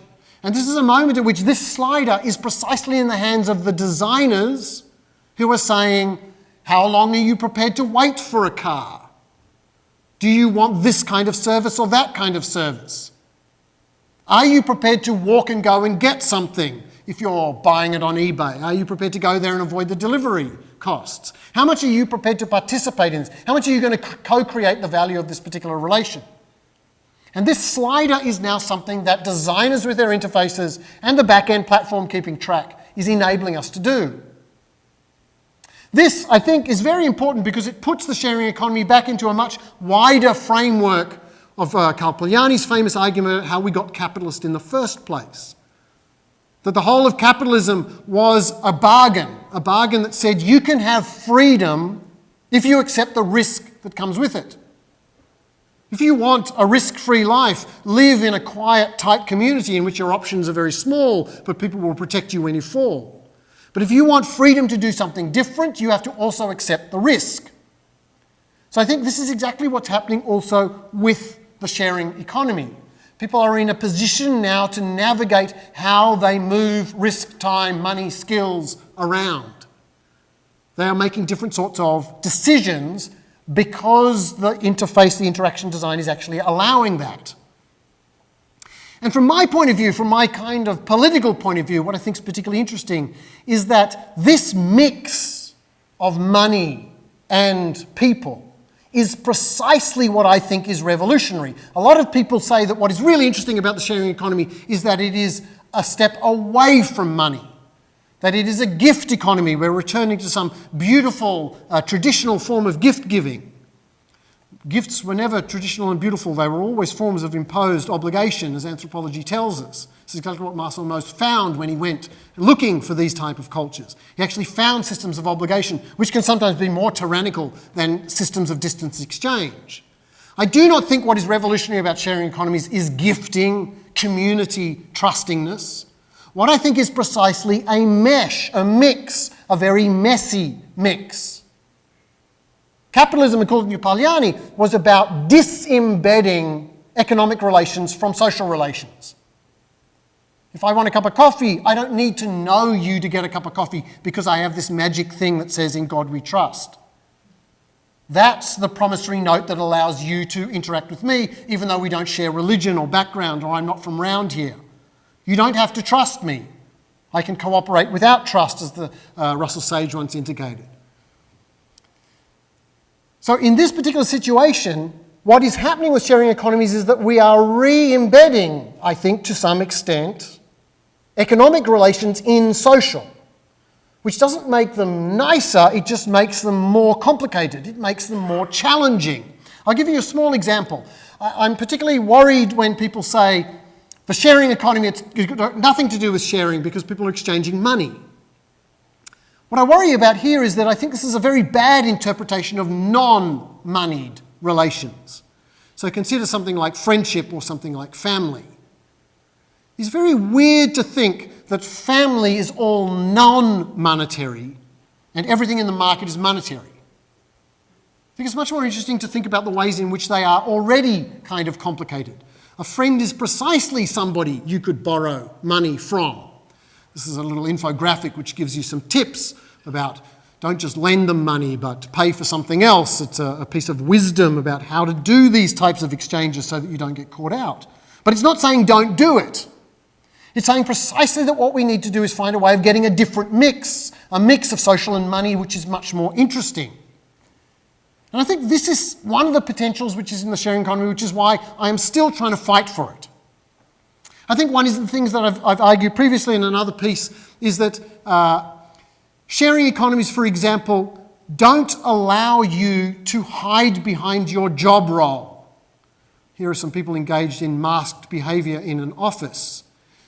[SPEAKER 2] And this is a moment at which this slider is precisely in the hands of the designers who are saying, how long are you prepared to wait for a car? Do you want this kind of service or that kind of service? Are you prepared to walk and go and get something if you're buying it on eBay? Are you prepared to go there and avoid the delivery costs? How much are you prepared to participate in this? How much are you going to co-create the value of this particular relation? And this slider is now something that designers with their interfaces and the back-end platform keeping track is enabling us to do. This, I think, is very important because it puts the sharing economy back into a much wider framework of Karl Polanyi's famous argument about how we got capitalist in the first place. That the whole of capitalism was a bargain that said you can have freedom if you accept the risk that comes with it. If you want a risk-free life, live in a quiet, tight community in which your options are very small, but people will protect you when you fall. But if you want freedom to do something different, you have to also accept the risk. So I think this is exactly what's happening also with the sharing economy. People are in a position now to navigate how they move risk, time, money, skills around. They are making different sorts of decisions because the interface, the interaction design is actually allowing that. And from my point of view, from my kind of political point of view, what I think is particularly interesting is that this mix of money and people is precisely what I think is revolutionary. A lot of people say that what is really interesting about the sharing economy is that it is a step away from money, that it is a gift economy. We're returning to some beautiful traditional form of gift giving. Gifts were never traditional and beautiful. They were always forms of imposed obligation, as anthropology tells us. This is exactly what Marcel Mauss found when he went looking for these type of cultures. He actually found systems of obligation, which can sometimes be more tyrannical than systems of distance exchange. I do not think what is revolutionary about sharing economies is gifting, community, trustingness. What I think is precisely a mesh, a mix, a very messy mix. Capitalism, according to Polanyi, was about disembedding economic relations from social relations. If I want a cup of coffee, I don't need to know you to get a cup of coffee because I have this magic thing that says, "In God we trust." That's the promissory note that allows you to interact with me, even though we don't share religion or background, or I'm not from round here. You don't have to trust me. I can cooperate without trust, as the Russell Sage once indicated. So in this particular situation, what is happening with sharing economies is that we are re-embedding, I think, to some extent, economic relations in social, which doesn't make them nicer, it just makes them more complicated. It makes them more challenging. I'll give you a small example. I'm particularly worried when people say, the sharing economy, it's got nothing to do with sharing because people are exchanging money. What I worry about here is that I think this is a very bad interpretation of non-moneyed relations. So consider something like friendship or something like family. It's very weird to think that family is all non-monetary and everything in the market is monetary. I think it's much more interesting to think about the ways in which they are already kind of complicated. A friend is precisely somebody you could borrow money from. This is a little infographic which gives you some tips about don't just lend them money but pay for something else. It's a piece of wisdom about how to do these types of exchanges so that you don't get caught out. But it's not saying don't do it. It's saying precisely that what we need to do is find a way of getting a different mix, a mix of social and money which is much more interesting. And I think this is one of the potentials which is in the sharing economy, which is why I am still trying to fight for it. I think one of the things that I've argued previously in another piece is that sharing economies, for example, don't allow you to hide behind your job role. Here are some people engaged in masked behaviour in an office.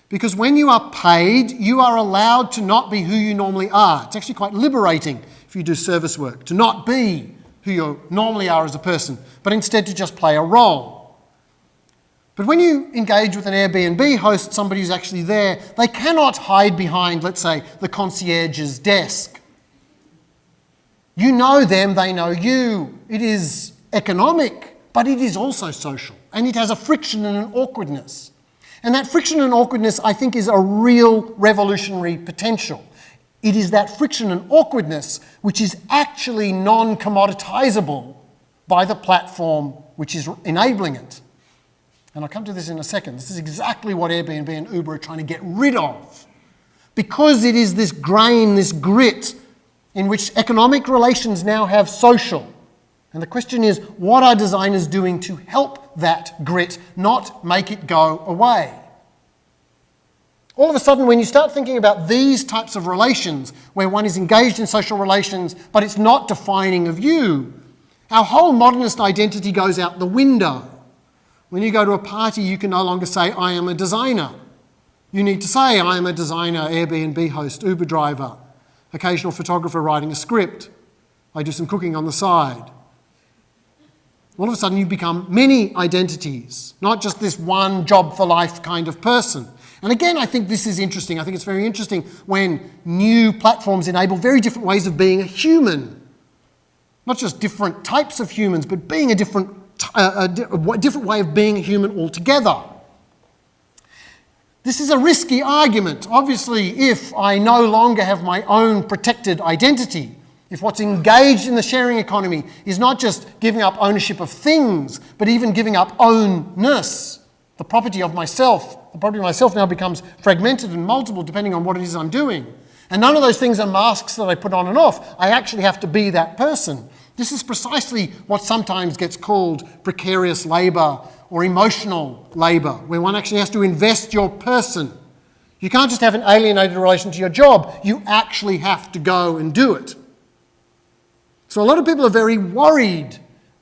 [SPEAKER 2] Because when you are paid, you are allowed to not be who you normally are. It's actually quite liberating if you do service work, to not be who you normally are as a person, but instead to just play a role. But when you engage with an Airbnb host, somebody who's actually there, they cannot hide behind, let's say, the concierge's desk. You know them, they know you. It is economic, but it is also social. And it has a friction and an awkwardness. And that friction and awkwardness, I think, is a real revolutionary potential. It is that friction and awkwardness which is actually non-commoditizable by the platform which is enabling it. And I'll come to this in a second. This is exactly what Airbnb and Uber are trying to get rid of. Because it is this grain, this grit, in which economic relations now have social. And the question is, what are designers doing to help that grit, not make it go away? All of a sudden, when you start thinking about these types of relations, where one is engaged in social relations, but it's not defining of you, our whole modernist identity goes out the window. When you go to a party, you can no longer say, I am a designer. You need to say, I am a designer, Airbnb host, Uber driver, occasional photographer writing a script. I do some cooking on the side. All of a sudden, you become many identities, not just this one job for life kind of person. And again, I think this is interesting. I think it's very interesting when new platforms enable very different ways of being a human. Not just different types of humans, but being a different way of being a human altogether. This is a risky argument. Obviously, if I no longer have my own protected identity, if what's engaged in the sharing economy is not just giving up ownership of things, but even giving up ownness, the property of myself, the property of myself now becomes fragmented and multiple depending on what it is I'm doing. And none of those things are masks that I put on and off. I actually have to be that person. This is precisely what sometimes gets called precarious labour or emotional labour, where one actually has to invest your person. You can't just have an alienated relation to your job. You actually have to go and do it. So a lot of people are very worried.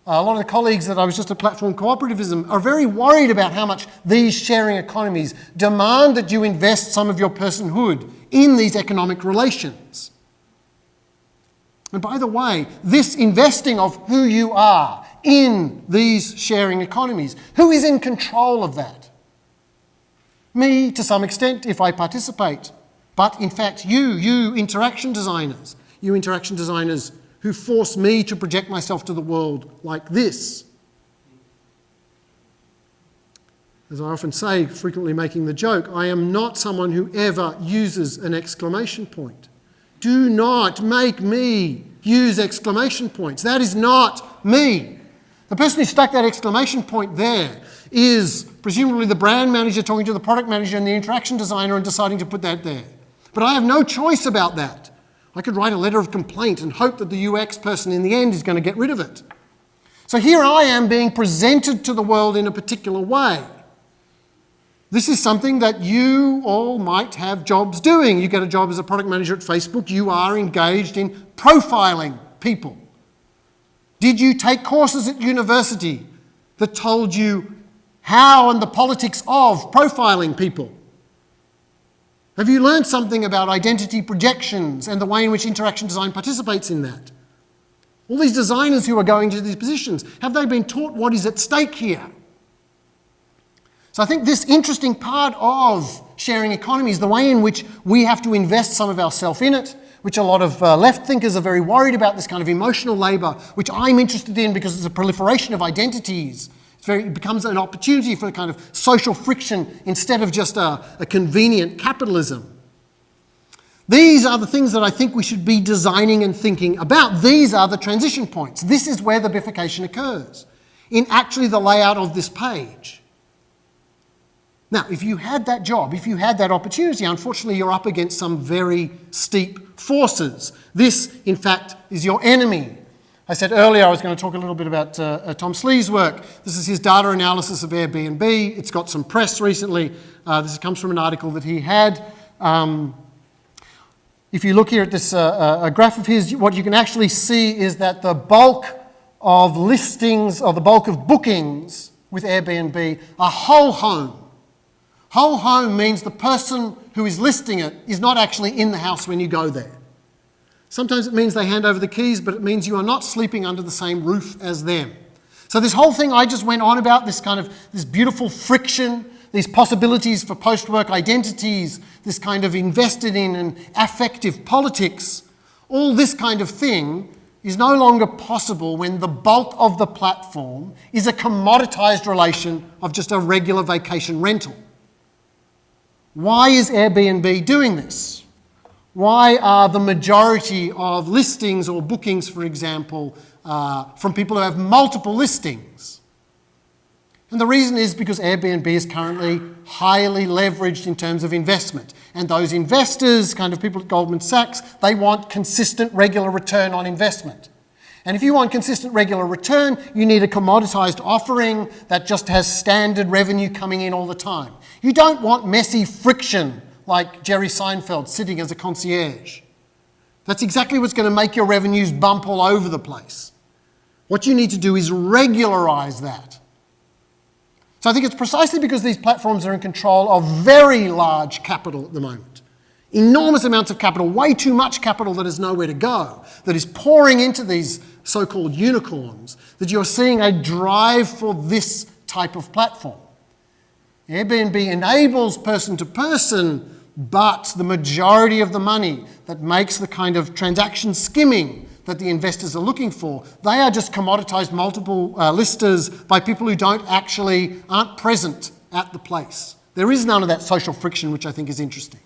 [SPEAKER 2] A lot of the colleagues that I was just at Platform Cooperativism are very worried about how much these sharing economies demand that you invest some of your personhood in these economic relations. And by the way, this investing of who you are in these sharing economies, who is in control of that? Me, to some extent, if I participate. But in fact, you interaction designers who force me to project myself to the world like this. As I often say, frequently making the joke, I am not someone who ever uses an exclamation point. Do not make me use exclamation points. That is not me. The person who stuck that exclamation point there is presumably the brand manager talking to the product manager and the interaction designer and deciding to put that there. But I have no choice about that. I could write a letter of complaint and hope that the UX person in the end is going to get rid of it. So here I am being presented to the world in a particular way. This is something that you all might have jobs doing. You get a job as a product manager at Facebook, you are engaged in profiling people. Did you take courses at university that told you how and the politics of profiling people? Have you learned something about identity projections and the way in which interaction design participates in that? All these designers who are going to these positions, have they been taught what is at stake here? So I think this interesting part of sharing economies, the way in which we have to invest some of ourselves in it, which a lot of left thinkers are very worried about, this kind of emotional labour, which I'm interested in because it's a proliferation of identities. It becomes an opportunity for a kind of social friction instead of just a convenient capitalism. These are the things that I think we should be designing and thinking about. These are the transition points. This is where the bifurcation occurs, in actually the layout of this page. Now, if you had that job, if you had that opportunity, unfortunately you're up against some very steep forces. This, in fact, is your enemy. I said earlier I was going to talk a little bit about Tom Slee's work. This is his data analysis of Airbnb. It's got some press recently. This comes from an article that he had. If you look here at this graph of his, what you can actually see is that the bulk of listings or the bulk of bookings with Airbnb are whole home. Whole home means the person who is listing it is not actually in the house when you go there. Sometimes it means they hand over the keys, but it means you are not sleeping under the same roof as them. So this whole thing I just went on about, this beautiful friction, these possibilities for post-work identities, this kind of invested in and affective politics, all this kind of thing is no longer possible when the bulk of the platform is a commoditized relation of just a regular vacation rental. Why is Airbnb doing this? Why are the majority of listings or bookings, for example, from people who have multiple listings? And the reason is because Airbnb is currently highly leveraged in terms of investment. And those investors, kind of people at Goldman Sachs, they want consistent, regular return on investment. And if you want consistent regular return, you need a commoditized offering that just has standard revenue coming in all the time. You don't want messy friction like Jerry Seinfeld sitting as a concierge. That's exactly what's going to make your revenues bump all over the place. What you need to do is regularize that. So I think it's precisely because these platforms are in control of very large capital at the moment. Enormous amounts of capital, way too much capital that has nowhere to go, that is pouring into these so-called unicorns, that you're seeing a drive for this type of platform. Airbnb enables person-to-person, but the majority of the money that makes the kind of transaction skimming that the investors are looking for, they are just commoditized multiple listers by people who aren't present at the place. There is none of that social friction, which I think is interesting.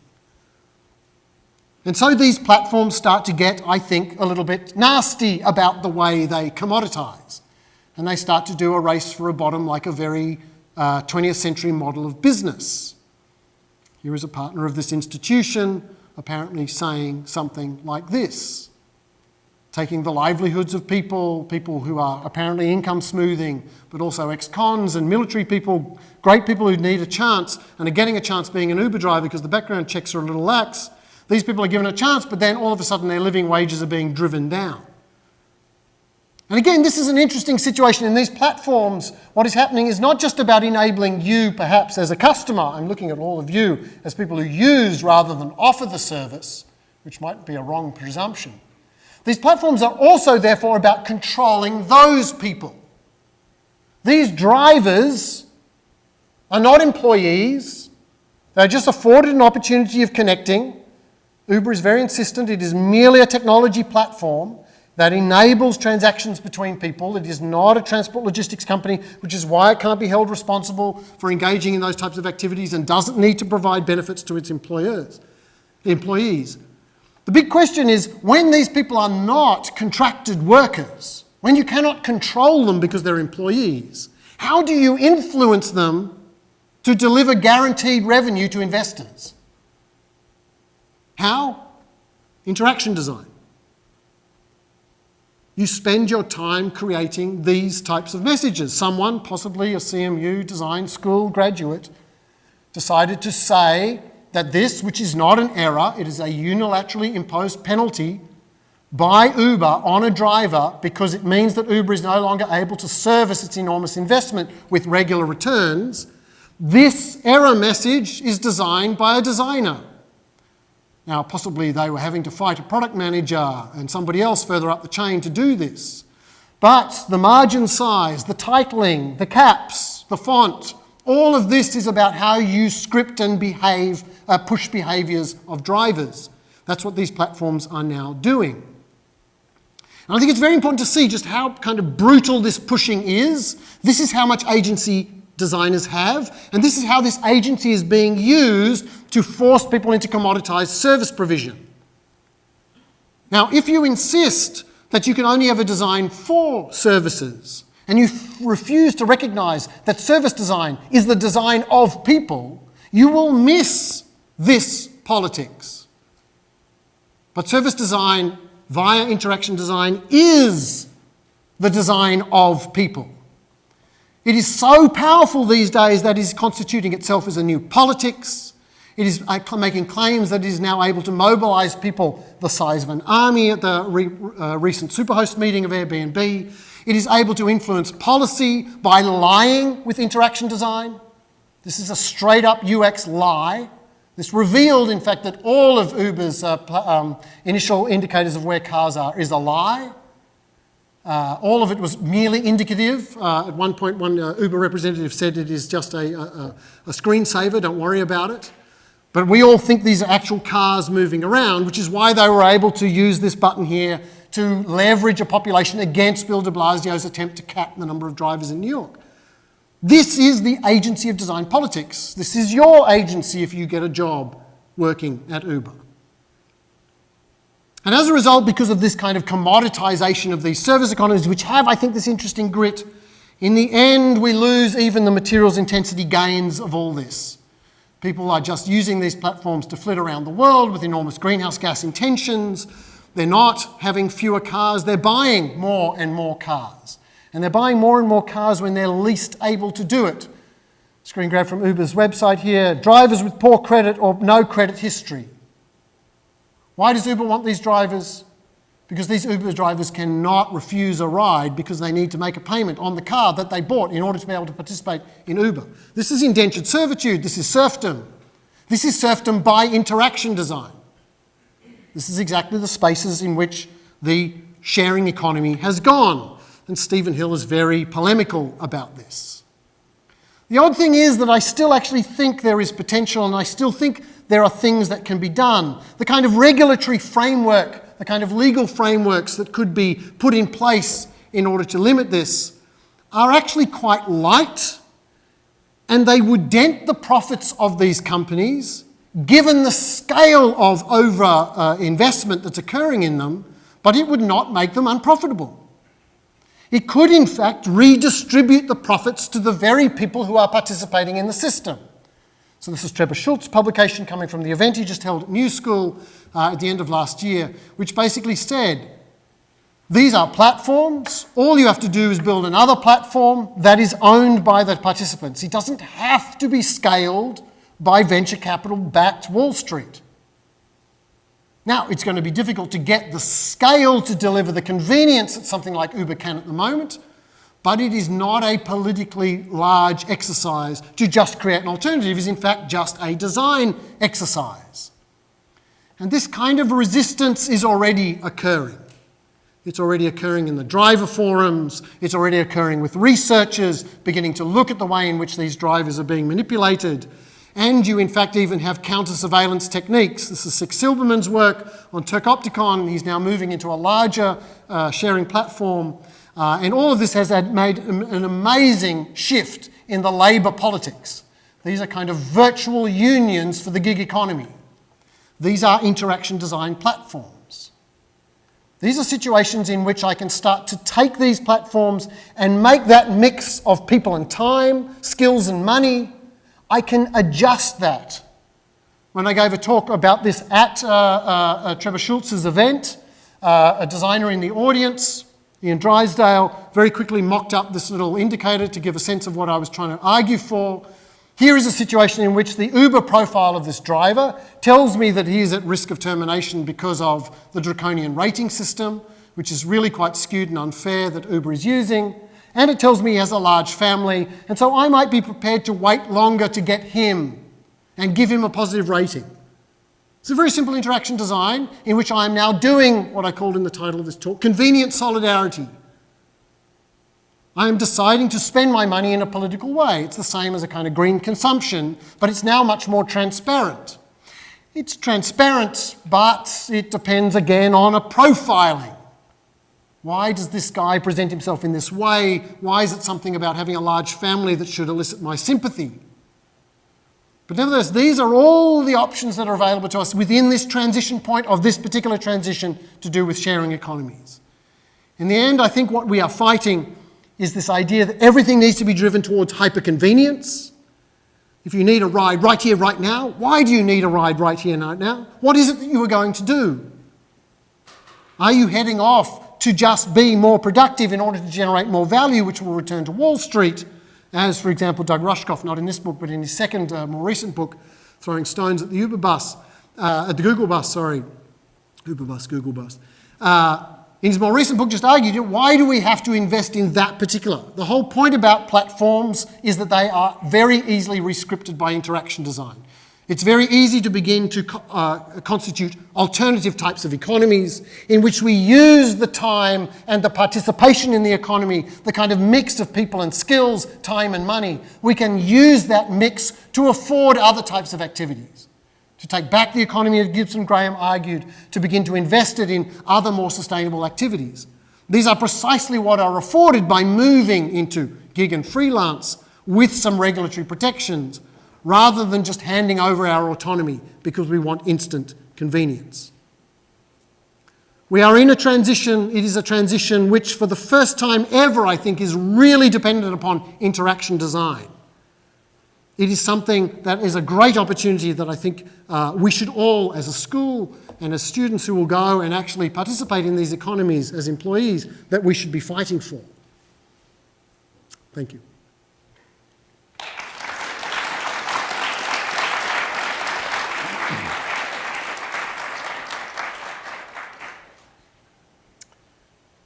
[SPEAKER 2] And so these platforms start to get, I think, a little bit nasty about the way they commoditize. And they start to do a race for a bottom like a very 20th century model of business. Here is a partner of this institution apparently saying something like this. Taking the livelihoods of people who are apparently income smoothing, but also ex-cons and military people, great people who need a chance and are getting a chance being an Uber driver because the background checks are a little lax. These people are given a chance, but then all of a sudden their living wages are being driven down. And again, this is an interesting situation. In these platforms, what is happening is not just about enabling you, perhaps, as a customer. I'm looking at all of you as people who use rather than offer the service, which might be a wrong presumption. These platforms are also, therefore, about controlling those people. These drivers are not employees. They're just afforded an opportunity of connecting. Uber is very insistent. It is merely a technology platform that enables transactions between people. It is not a transport logistics company, which is why it can't be held responsible for engaging in those types of activities and doesn't need to provide benefits to its employees. The big question is, when these people are not contracted workers, when you cannot control them because they're employees, how do you influence them to deliver guaranteed revenue to investors? How? Interaction design. You spend your time creating these types of messages. Someone, possibly a CMU design school graduate, decided to say that this, which is not an error, it is a unilaterally imposed penalty by Uber on a driver because it means that Uber is no longer able to service its enormous investment with regular returns. This error message is designed by a designer. Now, possibly they were having to fight a product manager and somebody else further up the chain to do this. But the margin size, the titling, the caps, the font, all of this is about how you script and push behaviours of drivers. That's what these platforms are now doing. And I think it's very important to see just how kind of brutal this pushing is. This is how much agency designers have, and this is how this agency is being used to force people into commoditized service provision. Now, if you insist that you can only have a design for services, and you refuse to recognize that service design is the design of people, you will miss this politics. But service design via interaction design is the design of people. It is so powerful these days that it is constituting itself as a new politics. It is making claims that it is now able to mobilise people the size of an army at the recent superhost meeting of Airbnb. It is able to influence policy by lying with interaction design. This is a straight-up UX lie. This revealed, in fact, that all of Uber's initial indicators of where cars are is a lie. All of it was merely indicative. At one point, one Uber representative said it is just a screensaver, don't worry about it. But we all think these are actual cars moving around, which is why they were able to use this button here to leverage a population against Bill de Blasio's attempt to cap the number of drivers in New York. This is the agency of design politics. This is your agency if you get a job working at Uber. And as a result, because of this kind of commoditization of these service economies, which have, I think, this interesting grit, in the end we lose even the materials intensity gains of all this. People are just using these platforms to flit around the world with enormous greenhouse gas intentions. They're not having fewer cars, they're buying more and more cars. And they're buying more and more cars when they're least able to do it. Screen grab from Uber's website here. Drivers with poor credit or no credit history. Why does Uber want these drivers? Because these Uber drivers cannot refuse a ride because they need to make a payment on the car that they bought in order to be able to participate in Uber. This is indentured servitude. This is serfdom. This is serfdom by interaction design. This is exactly the spaces in which the sharing economy has gone. And Stephen Hill is very polemical about this. The odd thing is that I still actually think there is potential, and I still think there are things that can be done. The kind of regulatory framework, the kind of legal frameworks that could be put in place in order to limit this are actually quite light, and they would dent the profits of these companies, given the scale of over-investment that's occurring in them, but it would not make them unprofitable. It could, in fact, redistribute the profits to the very people who are participating in the system. So this is Trevor Schultz's publication coming from the event he just held at New School at the end of last year, which basically said, these are platforms. All you have to do is build another platform that is owned by the participants. It doesn't have to be scaled by venture capital-backed Wall Street. Now, it's going to be difficult to get the scale to deliver the convenience that something like Uber can at the moment, but it is not a politically large exercise to just create an alternative. It is in fact just a design exercise. And this kind of resistance is already occurring. It's already occurring in the driver forums. It's already occurring with researchers beginning to look at the way in which these drivers are being manipulated. And you, in fact, even have counter-surveillance techniques. This is Six Silberman's work on Turkopticon. He's now moving into a larger sharing platform. And all of this has made an amazing shift in the labour politics. These are kind of virtual unions for the gig economy. These are interaction design platforms. These are situations in which I can start to take these platforms and make that mix of people and time, skills and money. I can adjust that. When I gave a talk about this at Trevor Schultz's event, a designer in the audience, Ian Drysdale, very quickly mocked up this little indicator to give a sense of what I was trying to argue for. Here is a situation in which the Uber profile of this driver tells me that he is at risk of termination because of the draconian rating system, which is really quite skewed and unfair that Uber is using. And it tells me he has a large family, and so I might be prepared to wait longer to get him and give him a positive rating. It's a very simple interaction design in which I am now doing what I called in the title of this talk, convenient solidarity. I am deciding to spend my money in a political way. It's the same as a kind of green consumption, but it's now much more transparent. It's transparent, but it depends again on a profiling. Why does this guy present himself in this way? Why is it something about having a large family that should elicit my sympathy? But nevertheless, these are all the options that are available to us within this transition point of this particular transition to do with sharing economies. In the end, I think what we are fighting is this idea that everything needs to be driven towards hyper-convenience. If you need a ride right here, right now, why do you need a ride right here, right now? What is it that you are going to do? Are you heading off to just be more productive in order to generate more value, which will return to Wall Street, as, for example, Doug Rushkoff, not in this book, but in his second, more recent book, Throwing Stones at the Google bus. In his more recent book, just argued, why do we have to invest in that particular? The whole point about platforms is that they are very easily re-scripted by interaction design. It's very easy to begin to constitute alternative types of economies in which we use the time and the participation in the economy, the kind of mix of people and skills, time and money. We can use that mix to afford other types of activities, to take back the economy, as Gibson Graham argued, to begin to invest it in other more sustainable activities. These are precisely what are afforded by moving into gig and freelance with some regulatory protections, rather than just handing over our autonomy because we want instant convenience. We are in a transition. It is a transition which, for the first time ever, I think, is really dependent upon interaction design. It is something that is a great opportunity that I think we should all, as a school and as students who will go and actually participate in these economies as employees, that we should be fighting for. Thank you.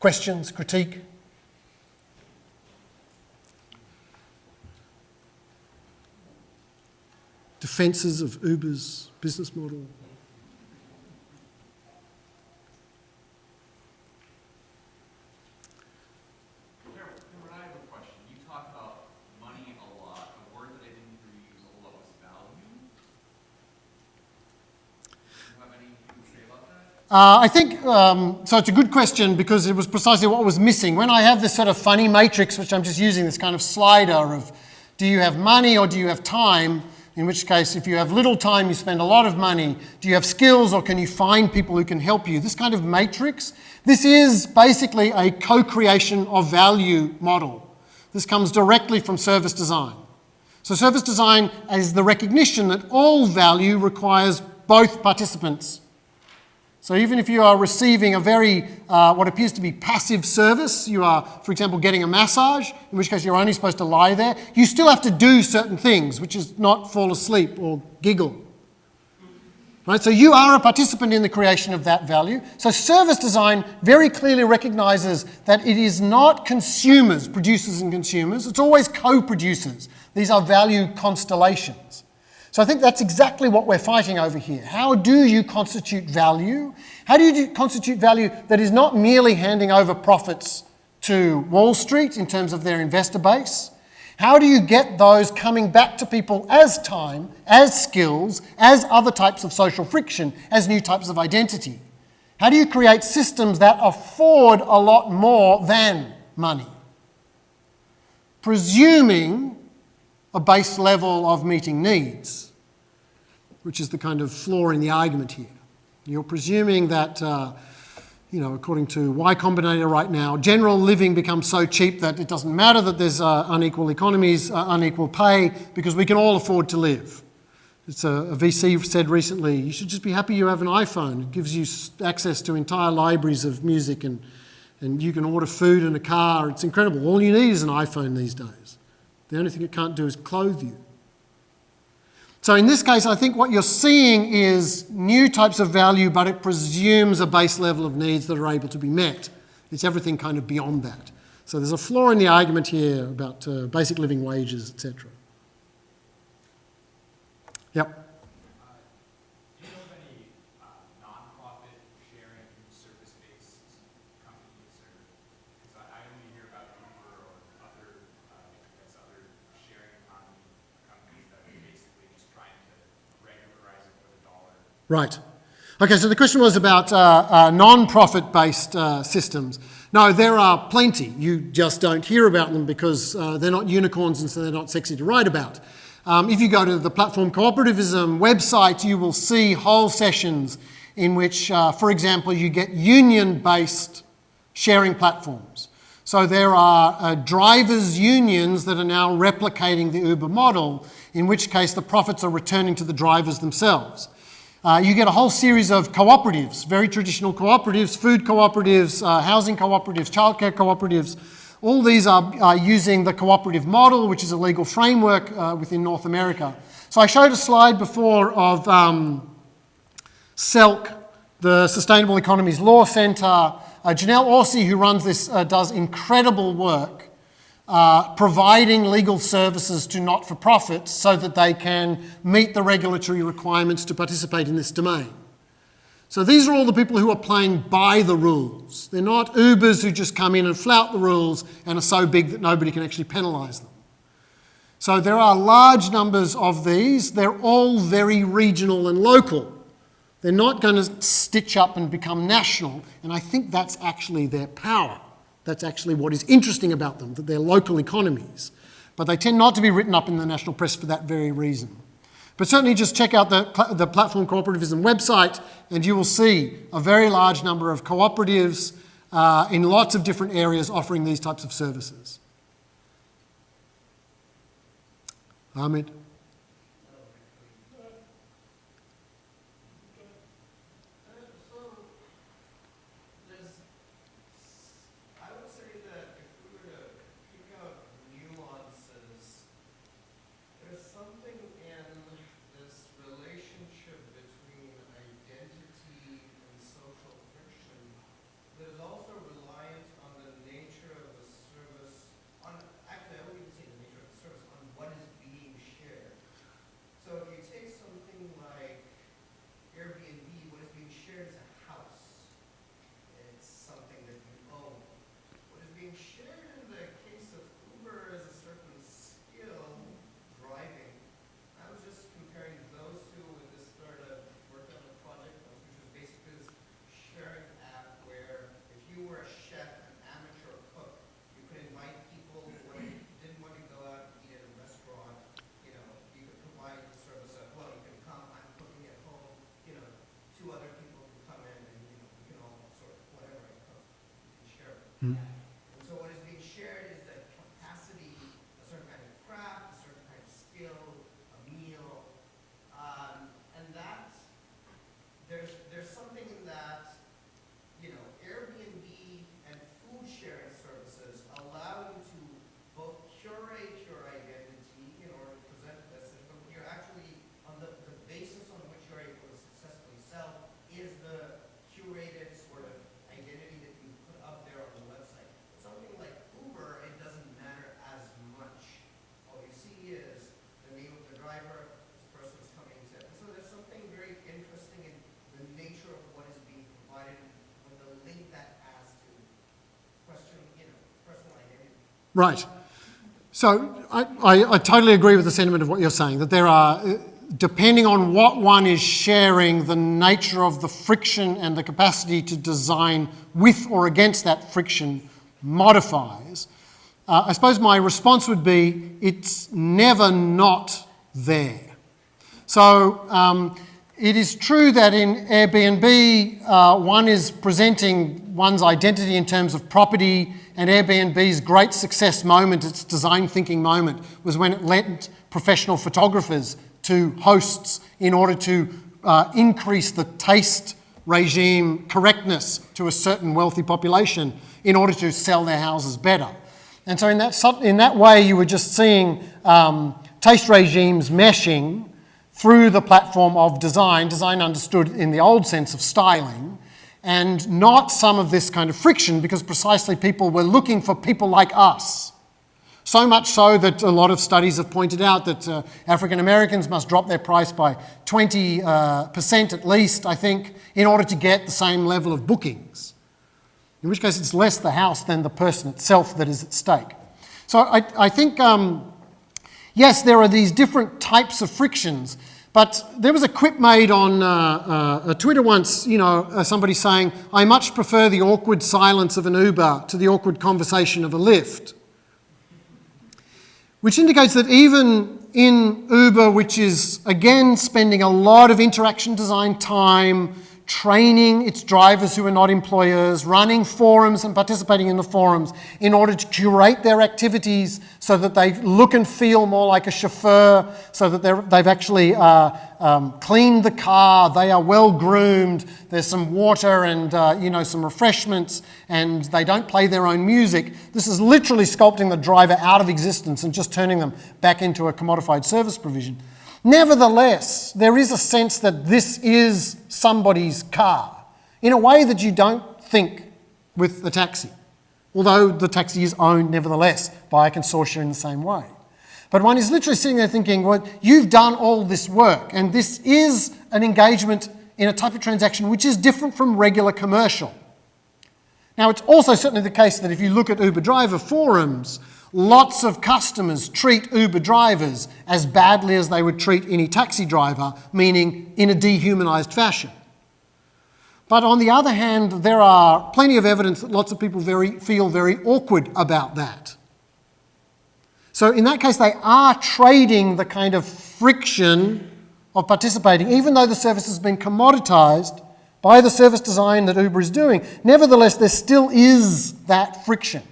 [SPEAKER 2] Questions, critique? Defences of Uber's business model?
[SPEAKER 3] I have a question. You talk about money a lot. A word that I didn't hear you use a whole lot was value. Do you have anything to say about that?
[SPEAKER 2] I think, so it's a good question because it was precisely what was missing. When I have this sort of funny matrix, which I'm just using, this kind of slider of do you have money or do you have time? In which case, if you have little time, you spend a lot of money. Do you have skills or can you find people who can help you? This kind of matrix, this is basically a co-creation of value model. This comes directly from service design. So service design is the recognition that all value requires both participants. So even if you are receiving a very, what appears to be passive service, you are, for example, getting a massage, in which case you're only supposed to lie there, you still have to do certain things, which is not fall asleep or giggle. Right? So you are a participant in the creation of that value. So service design very clearly recognizes that it is not consumers, producers and consumers, it's always co-producers. These are value constellations. So I think that's exactly what we're fighting over here. How do you constitute value? How do you constitute value that is not merely handing over profits to Wall Street in terms of their investor base? How do you get those coming back to people as time, as skills, as other types of social friction, as new types of identity? How do you create systems that afford a lot more than money? Presuming a base level of meeting needs, which is the kind of flaw in the argument here. You're presuming that, according to Y Combinator right now, general living becomes so cheap that it doesn't matter that there's unequal economies, unequal pay, because we can all afford to live. It's a VC said recently, you should just be happy you have an iPhone. It gives you access to entire libraries of music and you can order food in a car. It's incredible. All you need is an iPhone these days. The only thing it can't do is clothe you. So in this case, I think what you're seeing is new types of value, but it presumes a base level of needs that are able to be met. It's everything kind of beyond that. So there's a flaw in the argument here about basic living wages, etc. Yep.
[SPEAKER 3] Do you know of any non-profit sharing service-based companies? Because I only hear about Uber or other sharing economy companies that are basically just trying to regularize it for the dollar.
[SPEAKER 2] Right. Okay, so the question was about non-profit-based systems. No, there are plenty. You just don't hear about them because they're not unicorns and so they're not sexy to write about. If you go to the Platform Cooperativism website, you will see whole sessions in which, for example, you get union-based sharing platforms. So there are drivers' unions that are now replicating the Uber model, in which case the profits are returning to the drivers themselves. You get a whole series of cooperatives, very traditional cooperatives, food cooperatives, housing cooperatives, childcare cooperatives. All these are using the cooperative model, which is a legal framework within North America. So I showed a slide before of SELC, the Sustainable Economies Law Centre. Janelle Orsi, who runs this, does incredible work providing legal services to not-for-profits so that they can meet the regulatory requirements to participate in this domain. So these are all the people who are playing by the rules. They're not Ubers who just come in and flout the rules and are so big that nobody can actually penalise them. So there are large numbers of these. They're all very regional and local. They're not going to stitch up and become national, and I think that's actually their power. That's actually what is interesting about them, that they're local economies. But they tend not to be written up in the national press for that very reason. But certainly just check out the Platform Cooperativism website and you will see a very large number of cooperatives in lots of different areas offering these types of services. Ahmed?
[SPEAKER 4] And so what is being shared is the capacity, a certain kind of craft, a certain kind of skill, a meal, and that there's something in that, Airbnb and food sharing services allow you to both curate your identity in order to present a message, but you're actually, on the basis on which you're able to successfully sell is the curated sort of identity that you put up there on the website. Something like Uber, it doesn't matter as much. All you see is the name of the driver, this person's coming to. So there's something very interesting in the nature of what is being provided with the link that has to question, personal identity.
[SPEAKER 2] Right. So I totally agree with the sentiment of what you're saying, that there are, depending on what one is sharing, the nature of the friction and the capacity to design with or against that friction modifies. I suppose my response would be, it's never not there. So it is true that in Airbnb, one is presenting one's identity in terms of property, and Airbnb's great success moment, its design thinking moment, was when it lent professional photographers to hosts in order to increase the taste regime correctness to a certain wealthy population in order to sell their houses better. And so in that way, you were just seeing taste regimes meshing through the platform of design understood in the old sense of styling, and not some of this kind of friction, because precisely people were looking for people like us. So much so that a lot of studies have pointed out that African Americans must drop their price by 20% at least, I think, in order to get the same level of bookings. In which case it's less the house than the person itself that is at stake. So I think, yes, there are these different types of frictions, but there was a quip made on Twitter once, somebody saying, I much prefer the awkward silence of an Uber to the awkward conversation of a Lyft. Which indicates that even in Uber, which is, again, spending a lot of interaction design time, training its drivers who are not employers, running forums and participating in the forums in order to curate their activities so that they look and feel more like a chauffeur, so that they've actually cleaned the car, they are well groomed, there's some water and some refreshments, and they don't play their own music. This is literally sculpting the driver out of existence and just turning them back into a commodified service provision. Nevertheless, there is a sense that this is somebody's car in a way that you don't think with the taxi, although the taxi is owned nevertheless by a consortium in the same way. But one is literally sitting there thinking, well, you've done all this work, and this is an engagement in a type of transaction which is different from regular commercial. Now, it's also certainly the case that if you look at Uber driver forums, lots of customers treat Uber drivers as badly as they would treat any taxi driver, meaning in a dehumanised fashion. But on the other hand, there are plenty of evidence that lots of people feel very awkward about that. So in that case, they are trading the kind of friction of participating, even though the service has been commoditised by the service design that Uber is doing. Nevertheless, there still is that friction.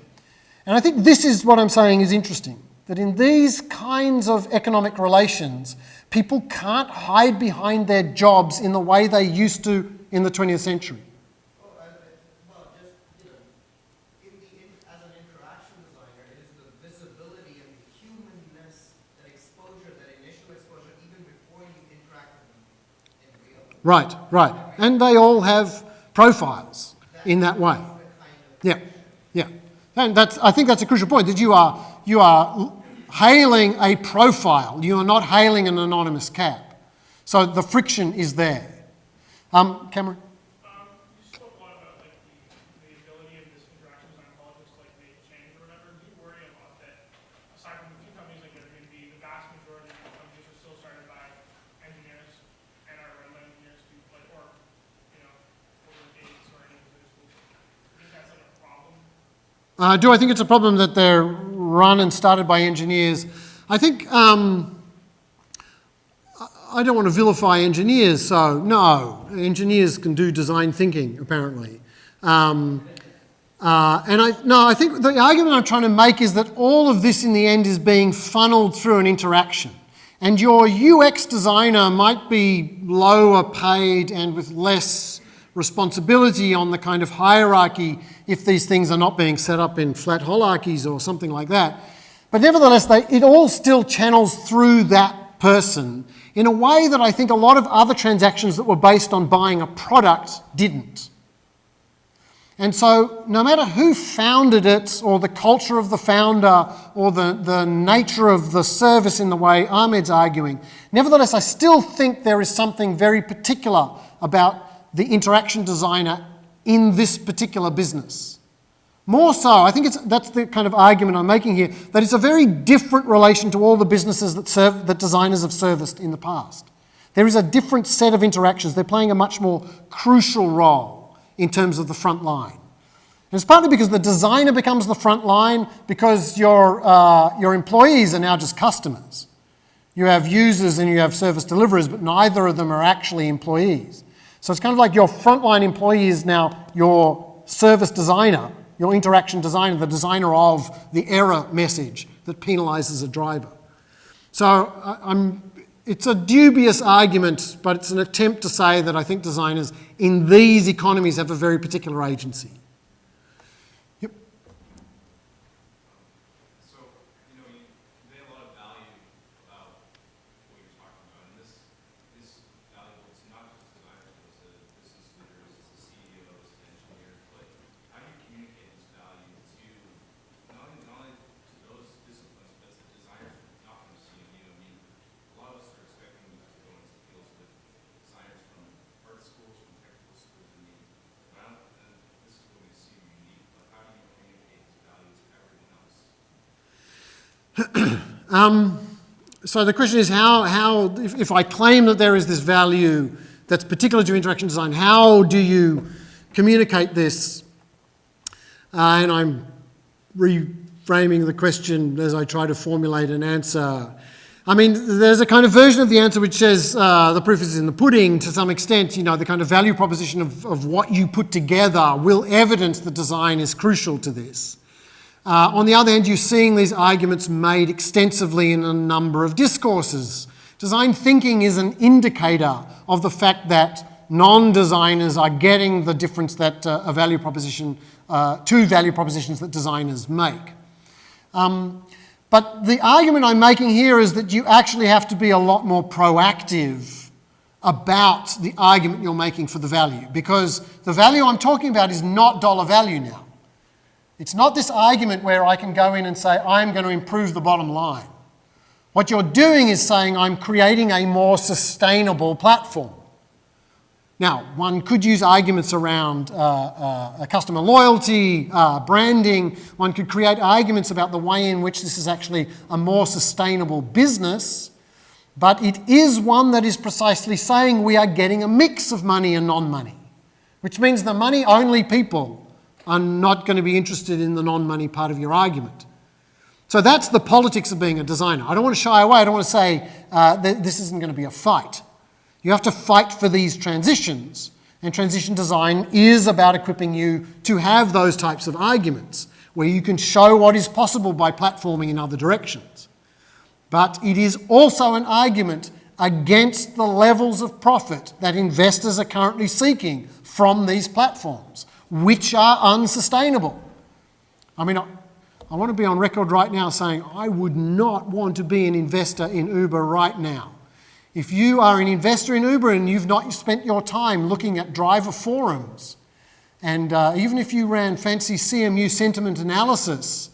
[SPEAKER 2] And I think this is what I'm saying is interesting, that in these kinds of economic relations, people can't hide behind their jobs in the way they used to in the 20th century.
[SPEAKER 4] As an interaction designer, it is the visibility and the humanness, that exposure, that initial exposure, even before you interact with them in real.
[SPEAKER 2] Right. And they all have profiles in that way. Yeah. And I think that's a crucial point, that you are hailing a profile. You are not hailing an anonymous cab. So the friction is there. Cameron?
[SPEAKER 5] You spoke a lot about the ability of this interaction design politics to make change or whatever. Do you worry about that? Aside from a few companies like Airbnb, the vast majority of companies are still started by engineers and are run by engineers who over dates or any of those schools. Do you think that's a problem?
[SPEAKER 2] Do I think it's a problem that they're run and started by engineers? I think, I don't want to vilify engineers, so no, engineers can do design thinking, apparently. I think the argument I'm trying to make is that all of this in the end is being funneled through an interaction. And your UX designer might be lower paid and with less responsibility on the kind of hierarchy if these things are not being set up in flat hierarchies or something like that. But nevertheless, it all still channels through that person in a way that I think a lot of other transactions that were based on buying a product didn't. And so no matter who founded it or the culture of the founder or the nature of the service in the way Ahmed's arguing, nevertheless I still think there is something very particular about the interaction designer in this particular business. More so, I think that's the kind of argument I'm making here, that it's a very different relation to all the businesses that designers have serviced in the past. There is a different set of interactions. They're playing a much more crucial role in terms of the front line. And it's partly because the designer becomes the front line because your employees are now just customers. You have users and you have service deliverers, but neither of them are actually employees. So it's kind of like your frontline employee is now your service designer, your interaction designer, the designer of the error message that penalizes a driver. So it's a dubious argument, but it's an attempt to say that I think designers in these economies have a very particular agency. Yep.
[SPEAKER 3] So, you convey a lot of value about what you're talking about, and this is valuable to not just designers, but to business leaders, to CEOs, to engineers, but how do you communicate this value to not only to those disciplines, but to designers not from CMU? I mean, a lot of us are expecting to go into fields with designers from art schools, from technical schools. I mean, this is what we see unique, but how do you communicate this value to everyone else?
[SPEAKER 2] So the question is if I claim that there is this value that's particular to interaction design, how do you communicate this? And I'm reframing the question as I try to formulate an answer. I mean, there's a kind of version of the answer which says the proof is in the pudding to some extent. The kind of value proposition of what you put together will evidence that design is crucial to this. On the other hand, you're seeing these arguments made extensively in a number of discourses. Design thinking is an indicator of the fact that non-designers are getting the difference that two value propositions that designers make. But the argument I'm making here is that you actually have to be a lot more proactive about the argument you're making for the value, because the value I'm talking about is not dollar value now. It's not this argument where I can go in and say, I'm going to improve the bottom line. What you're doing is saying, I'm creating a more sustainable platform. Now, one could use arguments around customer loyalty, branding. One could create arguments about the way in which this is actually a more sustainable business. But it is one that is precisely saying we are getting a mix of money and non-money, which means the money-only people are not going to be interested in the non-money part of your argument. So that's the politics of being a designer. I don't want to shy away. I don't want to say that this isn't going to be a fight. You have to fight for these transitions, and transition design is about equipping you to have those types of arguments where you can show what is possible by platforming in other directions. But it is also an argument against the levels of profit that investors are currently seeking from these platforms, which are unsustainable. I mean, I want to be on record right now saying I would not want to be an investor in Uber right now. If you are an investor in Uber and you've not spent your time looking at driver forums, and even if you ran fancy CMU sentiment analysis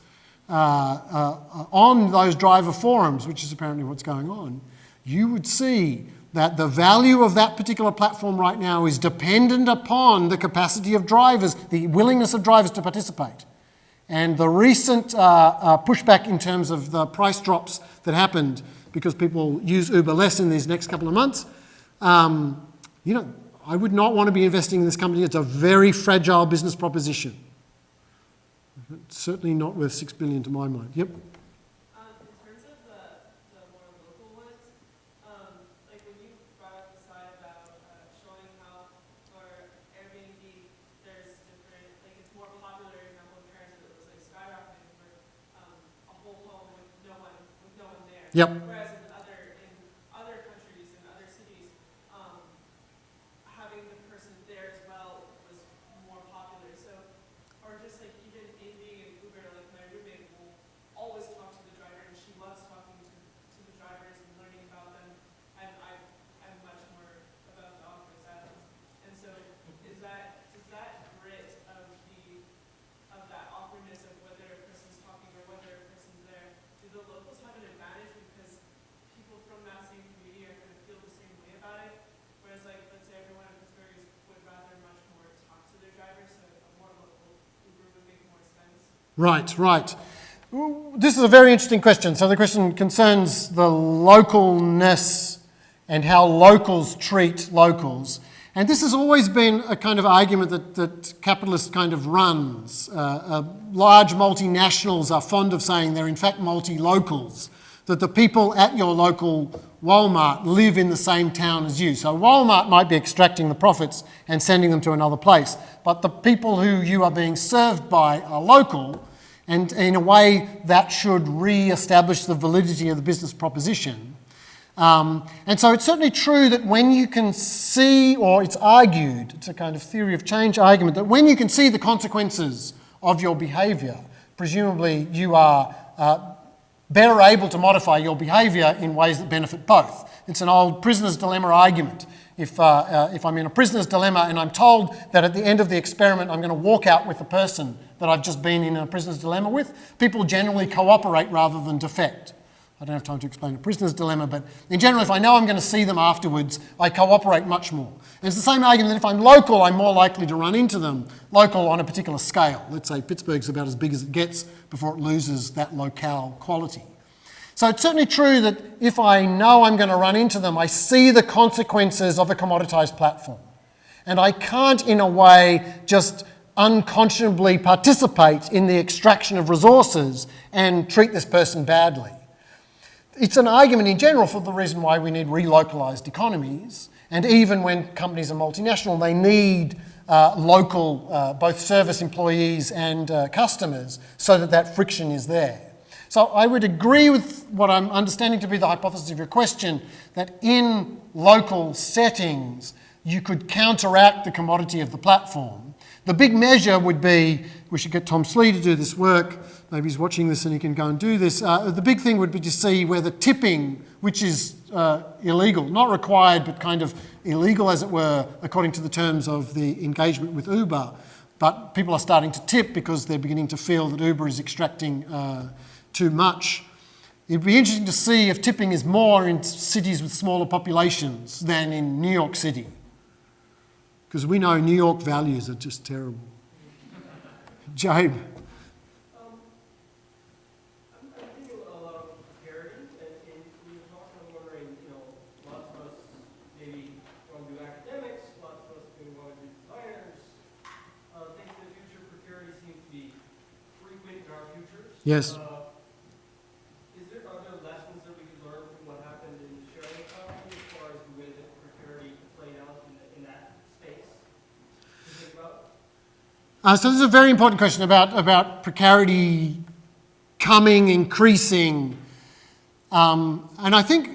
[SPEAKER 2] on those driver forums, which is apparently what's going on, you would see that the value of that particular platform right now is dependent upon the capacity of drivers, the willingness of drivers to participate. And the recent pushback in terms of the price drops that happened because people use Uber less in these next couple of months, I would not want to be investing in this company. It's a very fragile business proposition. Certainly not worth $6 billion to my mind. Yep.
[SPEAKER 6] In terms of the more local ones, like when you brought up the slide about showing how for Airbnb there's different, like it's more popular in a
[SPEAKER 2] Yep.
[SPEAKER 6] Whereas in other countries, in other cities, having the person there as well was more popular. So, or just like even in being an Uber, like my roommate will always talk to the driver, and she loves talking to the drivers and learning about them. And I'm much more about the awkward silence. And so, does that grit of that awkwardness of whether a person's talking or whether a person's there, do the locals have an advantage because people from that same community are going to feel the same way about it? Whereas, like, let's say everyone in Pittsburgh would rather much more talk to their drivers, so a more local Uber would make more sense.
[SPEAKER 2] Right, right. This is a very interesting question. So the question concerns the localness and how locals treat locals. And this has always been a kind of argument that capitalists kind of runs. Large multinationals are fond of saying they're in fact multi-locals, that the people at your local Walmart live in the same town as you. So Walmart might be extracting the profits and sending them to another place, but the people who you are being served by are local, and in a way that should re-establish the validity of the business proposition. And so it's certainly true that when you can see, or it's argued, it's a kind of theory of change argument, that when you can see the consequences of your behaviour, presumably you are better able to modify your behaviour in ways that benefit both. It's an old prisoner's dilemma argument. If I'm in a prisoner's dilemma and I'm told that at the end of the experiment I'm going to walk out with the person that I've just been in a prisoner's dilemma with, people generally cooperate rather than defect. I don't have time to explain a prisoner's dilemma, but in general, if I know I'm going to see them afterwards, I cooperate much more. And it's the same argument that if I'm local, I'm more likely to run into them, local on a particular scale. Let's say Pittsburgh's about as big as it gets before it loses that locale quality. So it's certainly true that if I know I'm going to run into them, I see the consequences of a commoditized platform. And I can't, in a way, just unconscionably participate in the extraction of resources and treat this person badly. It's an argument in general for the reason why we need relocalized economies, and even when companies are multinational, they need local, both service employees and customers, so that friction is there. So I would agree with what I'm understanding to be the hypothesis of your question, that in local settings, you could counteract the commodity of the platform. The big measure would be, we should get Tom Slee to do this work, maybe he's watching this and he can go and do this. The big thing would be to see whether tipping, which is illegal, not required, but kind of illegal as it were, according to the terms of the engagement with Uber, but people are starting to tip because they're beginning to feel that Uber is extracting too much. It'd be interesting to see if tipping is more in cities with smaller populations than in New York City, because we know New York values are just terrible. Jabe.
[SPEAKER 7] I'm thinking a lot of parity, and when you talk, I'm wondering, lots of us maybe want to do academics, lots of us maybe want to do designers. Think in the future, precarity seems to be frequent in our futures.
[SPEAKER 2] Yes.
[SPEAKER 7] Are there lessons that we could learn from what happened in the sharing economy as far as the way that precarity played out in that space to think about?
[SPEAKER 2] So this is a very important question about precarity coming, increasing, and I think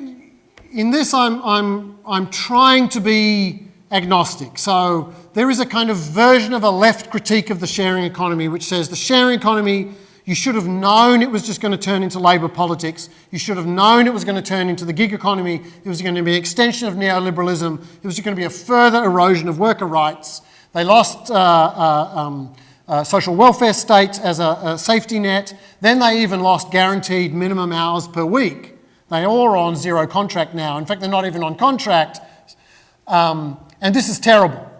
[SPEAKER 2] in this I'm trying to be agnostic. So there is a kind of version of a left critique of the sharing economy which says the sharing economy, you should have known it was just going to turn into labour politics. You should have known it was going to turn into the gig economy. It was going to be an extension of neoliberalism. It was going to be a further erosion of worker rights. They lost social welfare states as a safety net. Then they even lost guaranteed minimum hours per week. They all are on zero contract now. In fact, they're not even on contract. And this is terrible.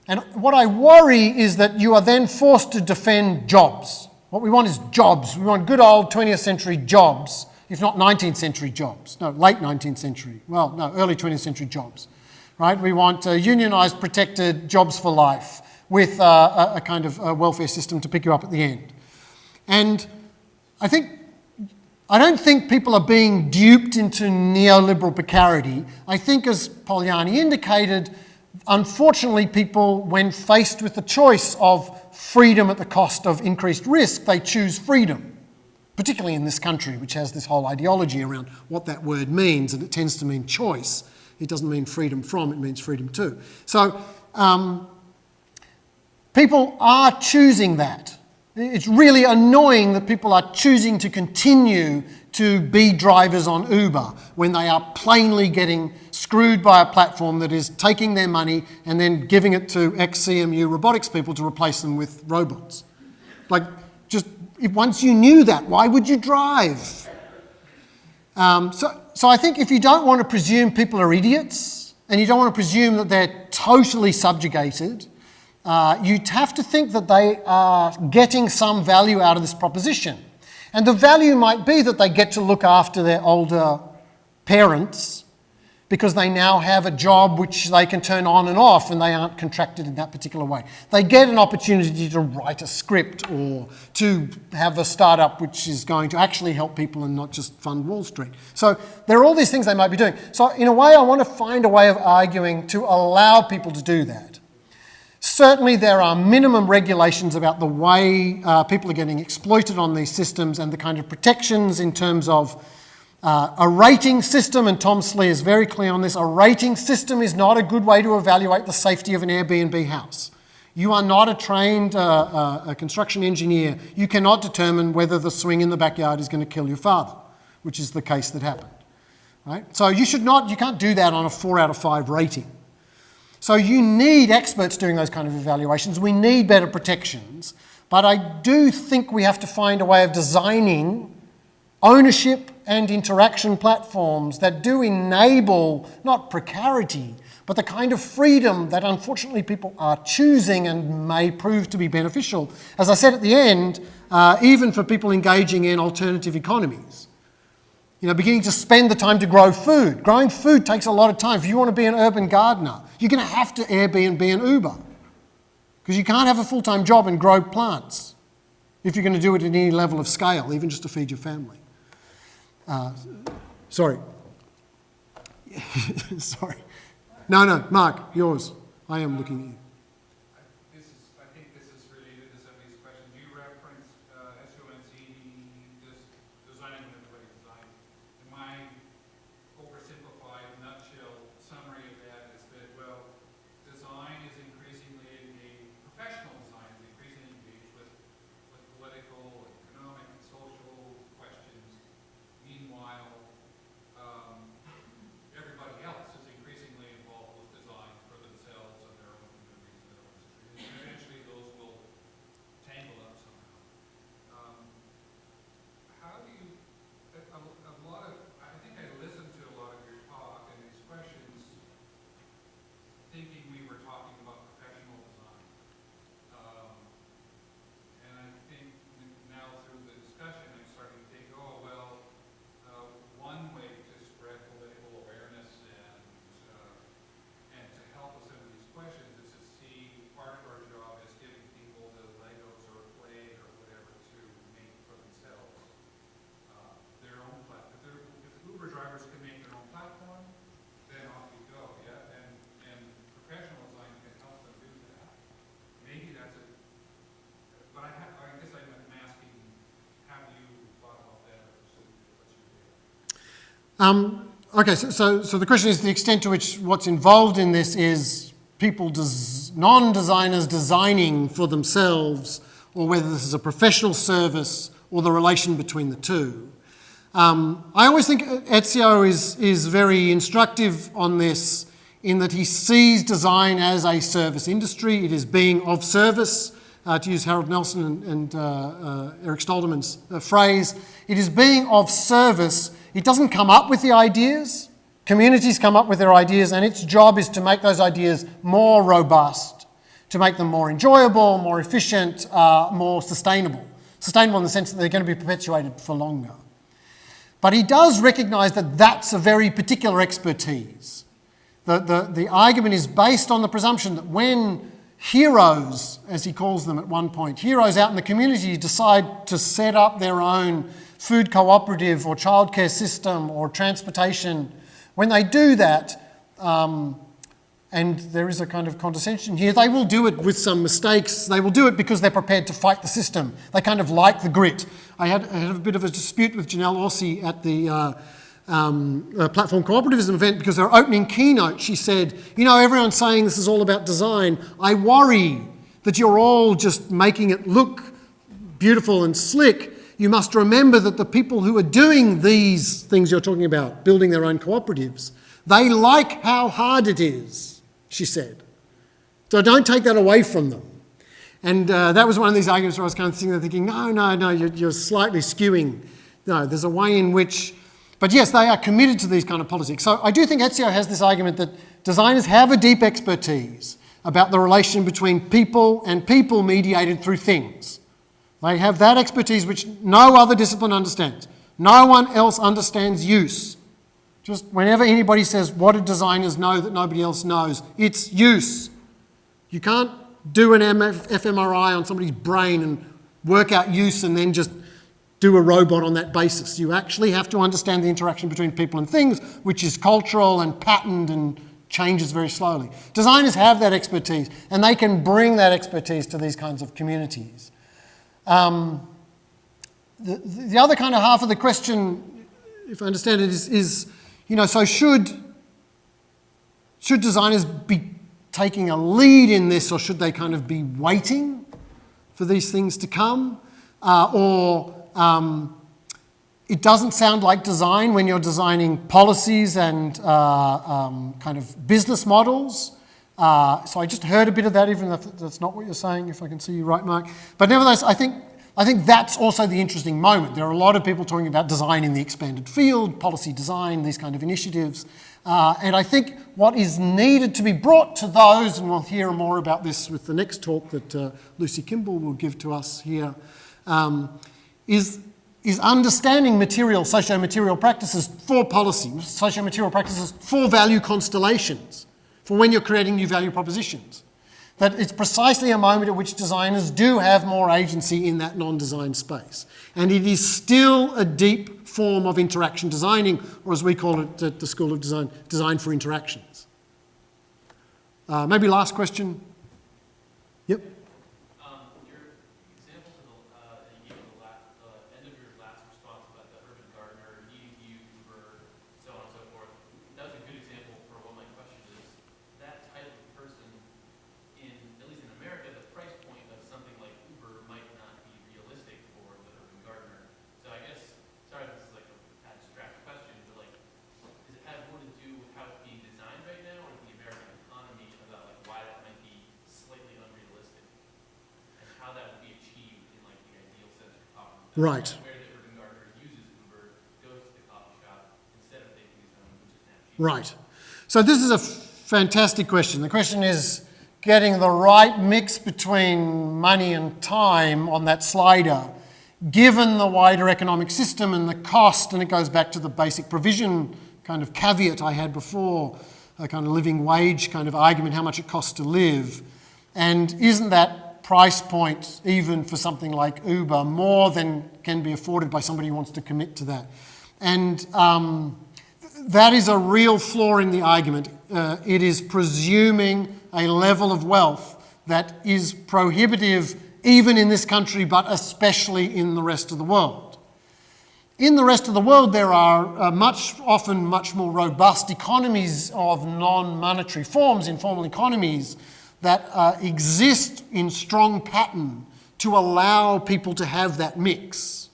[SPEAKER 2] And what I worry is that you are then forced to defend jobs. What we want is jobs. We want good old 20th century jobs, if not 19th century jobs. No, late 19th century. Well, no, early 20th century jobs. Right? We want unionised, protected jobs for life with a kind of welfare system to pick you up at the end. And I don't think people are being duped into neoliberal precarity. I think, as Pogliani indicated, unfortunately people, when faced with the choice of freedom at the cost of increased risk, they choose freedom. particularly in this country, which has this whole ideology around what that word means, and it tends to mean choice. It doesn't mean freedom from, it means freedom to. So people are choosing that. It's really annoying that people are choosing to continue to be drivers on Uber when they are plainly getting screwed by a platform that is taking their money and then giving it to ex-CMU robotics people to replace them with robots. Like, just, once you knew that, why would you drive? So I think if you don't want to presume people are idiots, and you don't want to presume that they're totally subjugated, you'd have to think that they are getting some value out of this proposition. And the value might be that they get to look after their older parents because they now have a job which they can turn on and off and they aren't contracted in that particular way. They get an opportunity to write a script or to have a startup which is going to actually help people and not just fund Wall Street. So there are all these things they might be doing. So in a way, I want to find a way of arguing to allow people to do that. Certainly there are minimum regulations about the way people are getting exploited on these systems and the kind of protections in terms of a rating system, and Tom Slee is very clear on this. A rating system is not a good way to evaluate the safety of an Airbnb house. You are not a trained a construction engineer. You cannot determine whether the swing in the backyard is going to kill your father, which is the case that happened. Right? So you can't do that on a 4 out of 5 rating. So you need experts doing those kind of evaluations. We need better protections. But I do think we have to find a way of designing ownership and interaction platforms that do enable, not precarity, but the kind of freedom that unfortunately people are choosing and may prove to be beneficial. As I said at the end, even for people engaging in alternative economies. Beginning to spend the time to grow food. Growing food takes a lot of time. If you want to be an urban gardener, you're going to have to Airbnb and Uber. Because you can't have a full-time job and grow plants if you're going to do it at any level of scale, even just to feed your family. Sorry. Sorry. No, Mark, yours. I am looking at you.
[SPEAKER 3] I think this is related to some of these questions. You referenced SONC, designing when everybody designs. In my oversimplified nutshell summary of that is that, well, design is increasingly engaged, professional design is increasingly engaged with political, economic, and social questions. Meanwhile, everybody else is increasingly involved with design for themselves and their own communities and their own industries. And eventually those will tangle up somehow. How do you, I think I listened to a lot of your talk and these questions thinking we were talking about professional design. And I think now through the discussion I'm starting to think, oh, well, one way to spread political awareness and to help with some of these questions is to see part of our job as giving people the Legos or clay or whatever to make for themselves their own platform. If Uber drivers can make their own platform, then off you go, yeah? And professional design can help them do that. Maybe that's a, but I guess I'm asking, have you thought about that or pursued what's your data?
[SPEAKER 2] Okay, so the question is the extent to which what's involved in this is people, non-designers designing for themselves, or whether this is a professional service or the relation between the two. I always think Ezio is very instructive on this in that he sees design as a service industry. It is being of service, to use Harold Nelson and Eric Stolderman's phrase. It is being of service. It doesn't come up with the ideas. Communities come up with their ideas, and its job is to make those ideas more robust, to make them more enjoyable, more efficient, more sustainable. Sustainable in the sense that they're going to be perpetuated for longer. But he does recognise that that's a very particular expertise. The argument is based on the presumption that when heroes, as he calls them at one point, heroes out in the community decide to set up their own food cooperative or childcare system or transportation, when they do that, and there is a kind of condescension here. They will do it with some mistakes. They will do it because they're prepared to fight the system. They kind of like the grit. I had a bit of a dispute with Janelle Orsi at the Platform Cooperativism event because her opening keynote, she said, you know, everyone's saying this is all about design. I worry that you're all just making it look beautiful and slick. You must remember that the people who are doing these things you're talking about, building their own cooperatives, they like how hard it is, she said. So don't take that away from them. And that was one of these arguments where I was kind of sitting there thinking, no, you're slightly skewing. No, there's a way in which... But yes, they are committed to these kind of politics. So I do think Ezio has this argument that designers have a deep expertise about the relation between people and people mediated through things. They have that expertise which no other discipline understands. No one else understands use. Just whenever anybody says, what do designers know that nobody else knows? It's use. You can't do an fMRI on somebody's brain and work out use and then just do a robot on that basis. You actually have to understand the interaction between people and things, which is cultural and patterned and changes very slowly. Designers have that expertise, and they can bring that expertise to these kinds of communities. The other kind of half of the question, if I understand it, is you know, so should designers be taking a lead in this, or should they kind of be waiting for these things to come? It doesn't sound like design when you're designing policies and kind of business models. So I just heard a bit of that, even if that's not what you're saying, if I can see you right, Mark. But nevertheless, I think that's also the interesting moment. There are a lot of people talking about design in the expanded field, policy design, these kind of initiatives. And I think what is needed to be brought to those, and we'll hear more about this with the next talk that Lucy Kimball will give to us here, is understanding socio-material practices for policy, socio-material practices for value constellations, for when you're creating new value propositions. That it's precisely a moment at which designers do have more agency in that non-design space. And it is still a deep form of interaction designing, or as we call it at the School of Design, design for interactions. Maybe last question. Yep.
[SPEAKER 8] Your example that you gave at the end of your last response about the urban gardener needing to use Uber, so on and so forth, that was a good example for what my question is. That type of person, at least in America, the price point of something like Uber might not be realistic for the urban gardener. So I guess, sorry, this is like an abstract question, but like, does it have more to do with how it's being designed right now, or the American economy about like why that might be slightly unrealistic, and how that would be achieved in like the ideal sense you're talking about?
[SPEAKER 2] Right.
[SPEAKER 8] Where the urban gardener uses Uber, goes to the coffee shop instead of taking his own, which is now cheaper.
[SPEAKER 2] Right. So this is a fantastic question. The question is getting the right mix between money and time on that slider, given the wider economic system and the cost, and it goes back to the basic provision kind of caveat I had before, a kind of living wage kind of argument, how much it costs to live. And isn't that price point, even for something like Uber, more than can be afforded by somebody who wants to commit to that? And that is a real flaw in the argument. It is presuming a level of wealth that is prohibitive even in this country, but especially in the rest of the world. In the rest of the world, there are often much more robust economies of non-monetary forms, informal economies, that exist in strong pattern to allow people to have that mix.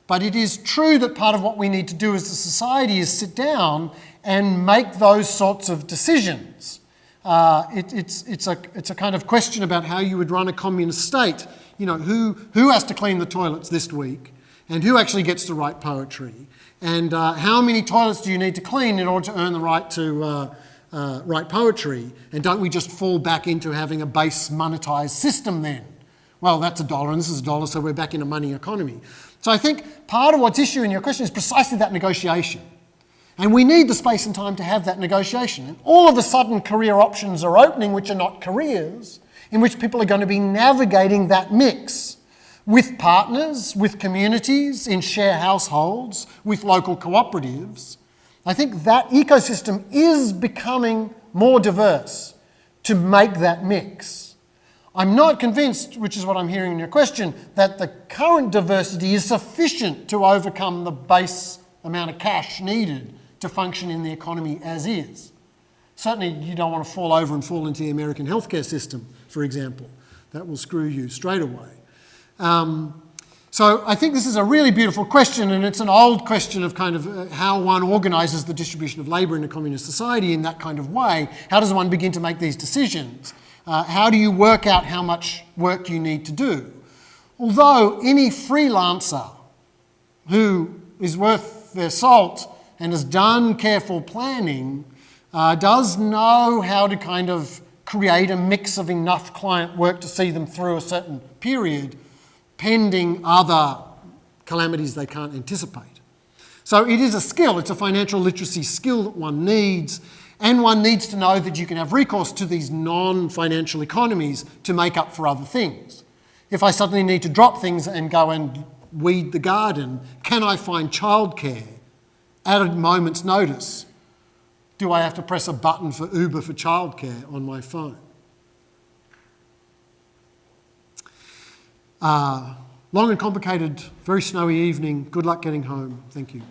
[SPEAKER 2] But it is true that part of what we need to do as a society is sit down and make those sorts of decisions. It's a kind of question about how you would run a communist state. You know, who has to clean the toilets this week, and who actually gets to write poetry, and how many toilets do you need to clean in order to earn the right to write poetry, and don't we just fall back into having a base monetized system then? Well, that's $1 and this is $1, so we're back in a money economy. So I think part of what's issue in your question is precisely that negotiation. And we need the space and time to have that negotiation. And all of a sudden career options are opening, which are not careers, in which people are going to be navigating that mix with partners, with communities, in share households, with local cooperatives. I think that ecosystem is becoming more diverse to make that mix. I'm not convinced, which is what I'm hearing in your question, that the current diversity is sufficient to overcome the base amount of cash needed to function in the economy as is. Certainly you don't want to fall over and fall into the American healthcare system, for example. That will screw you straight away. So I think this is a really beautiful question, and it's an old question of kind of how one organises the distribution of labour in a communist society in that kind of way. How does one begin to make these decisions? How do you work out how much work you need to do? Although any freelancer who is worth their salt and has done careful planning does know how to kind of create a mix of enough client work to see them through a certain period, pending other calamities they can't anticipate. So it is a skill, it's a financial literacy skill that one needs, and one needs to know that you can have recourse to these non-financial economies to make up for other things. If I suddenly need to drop things and go and weed the garden, can I find childcare at a moment's notice? Do I have to press a button for Uber for childcare on my phone? Long and complicated, very snowy evening. Good luck getting home. Thank you.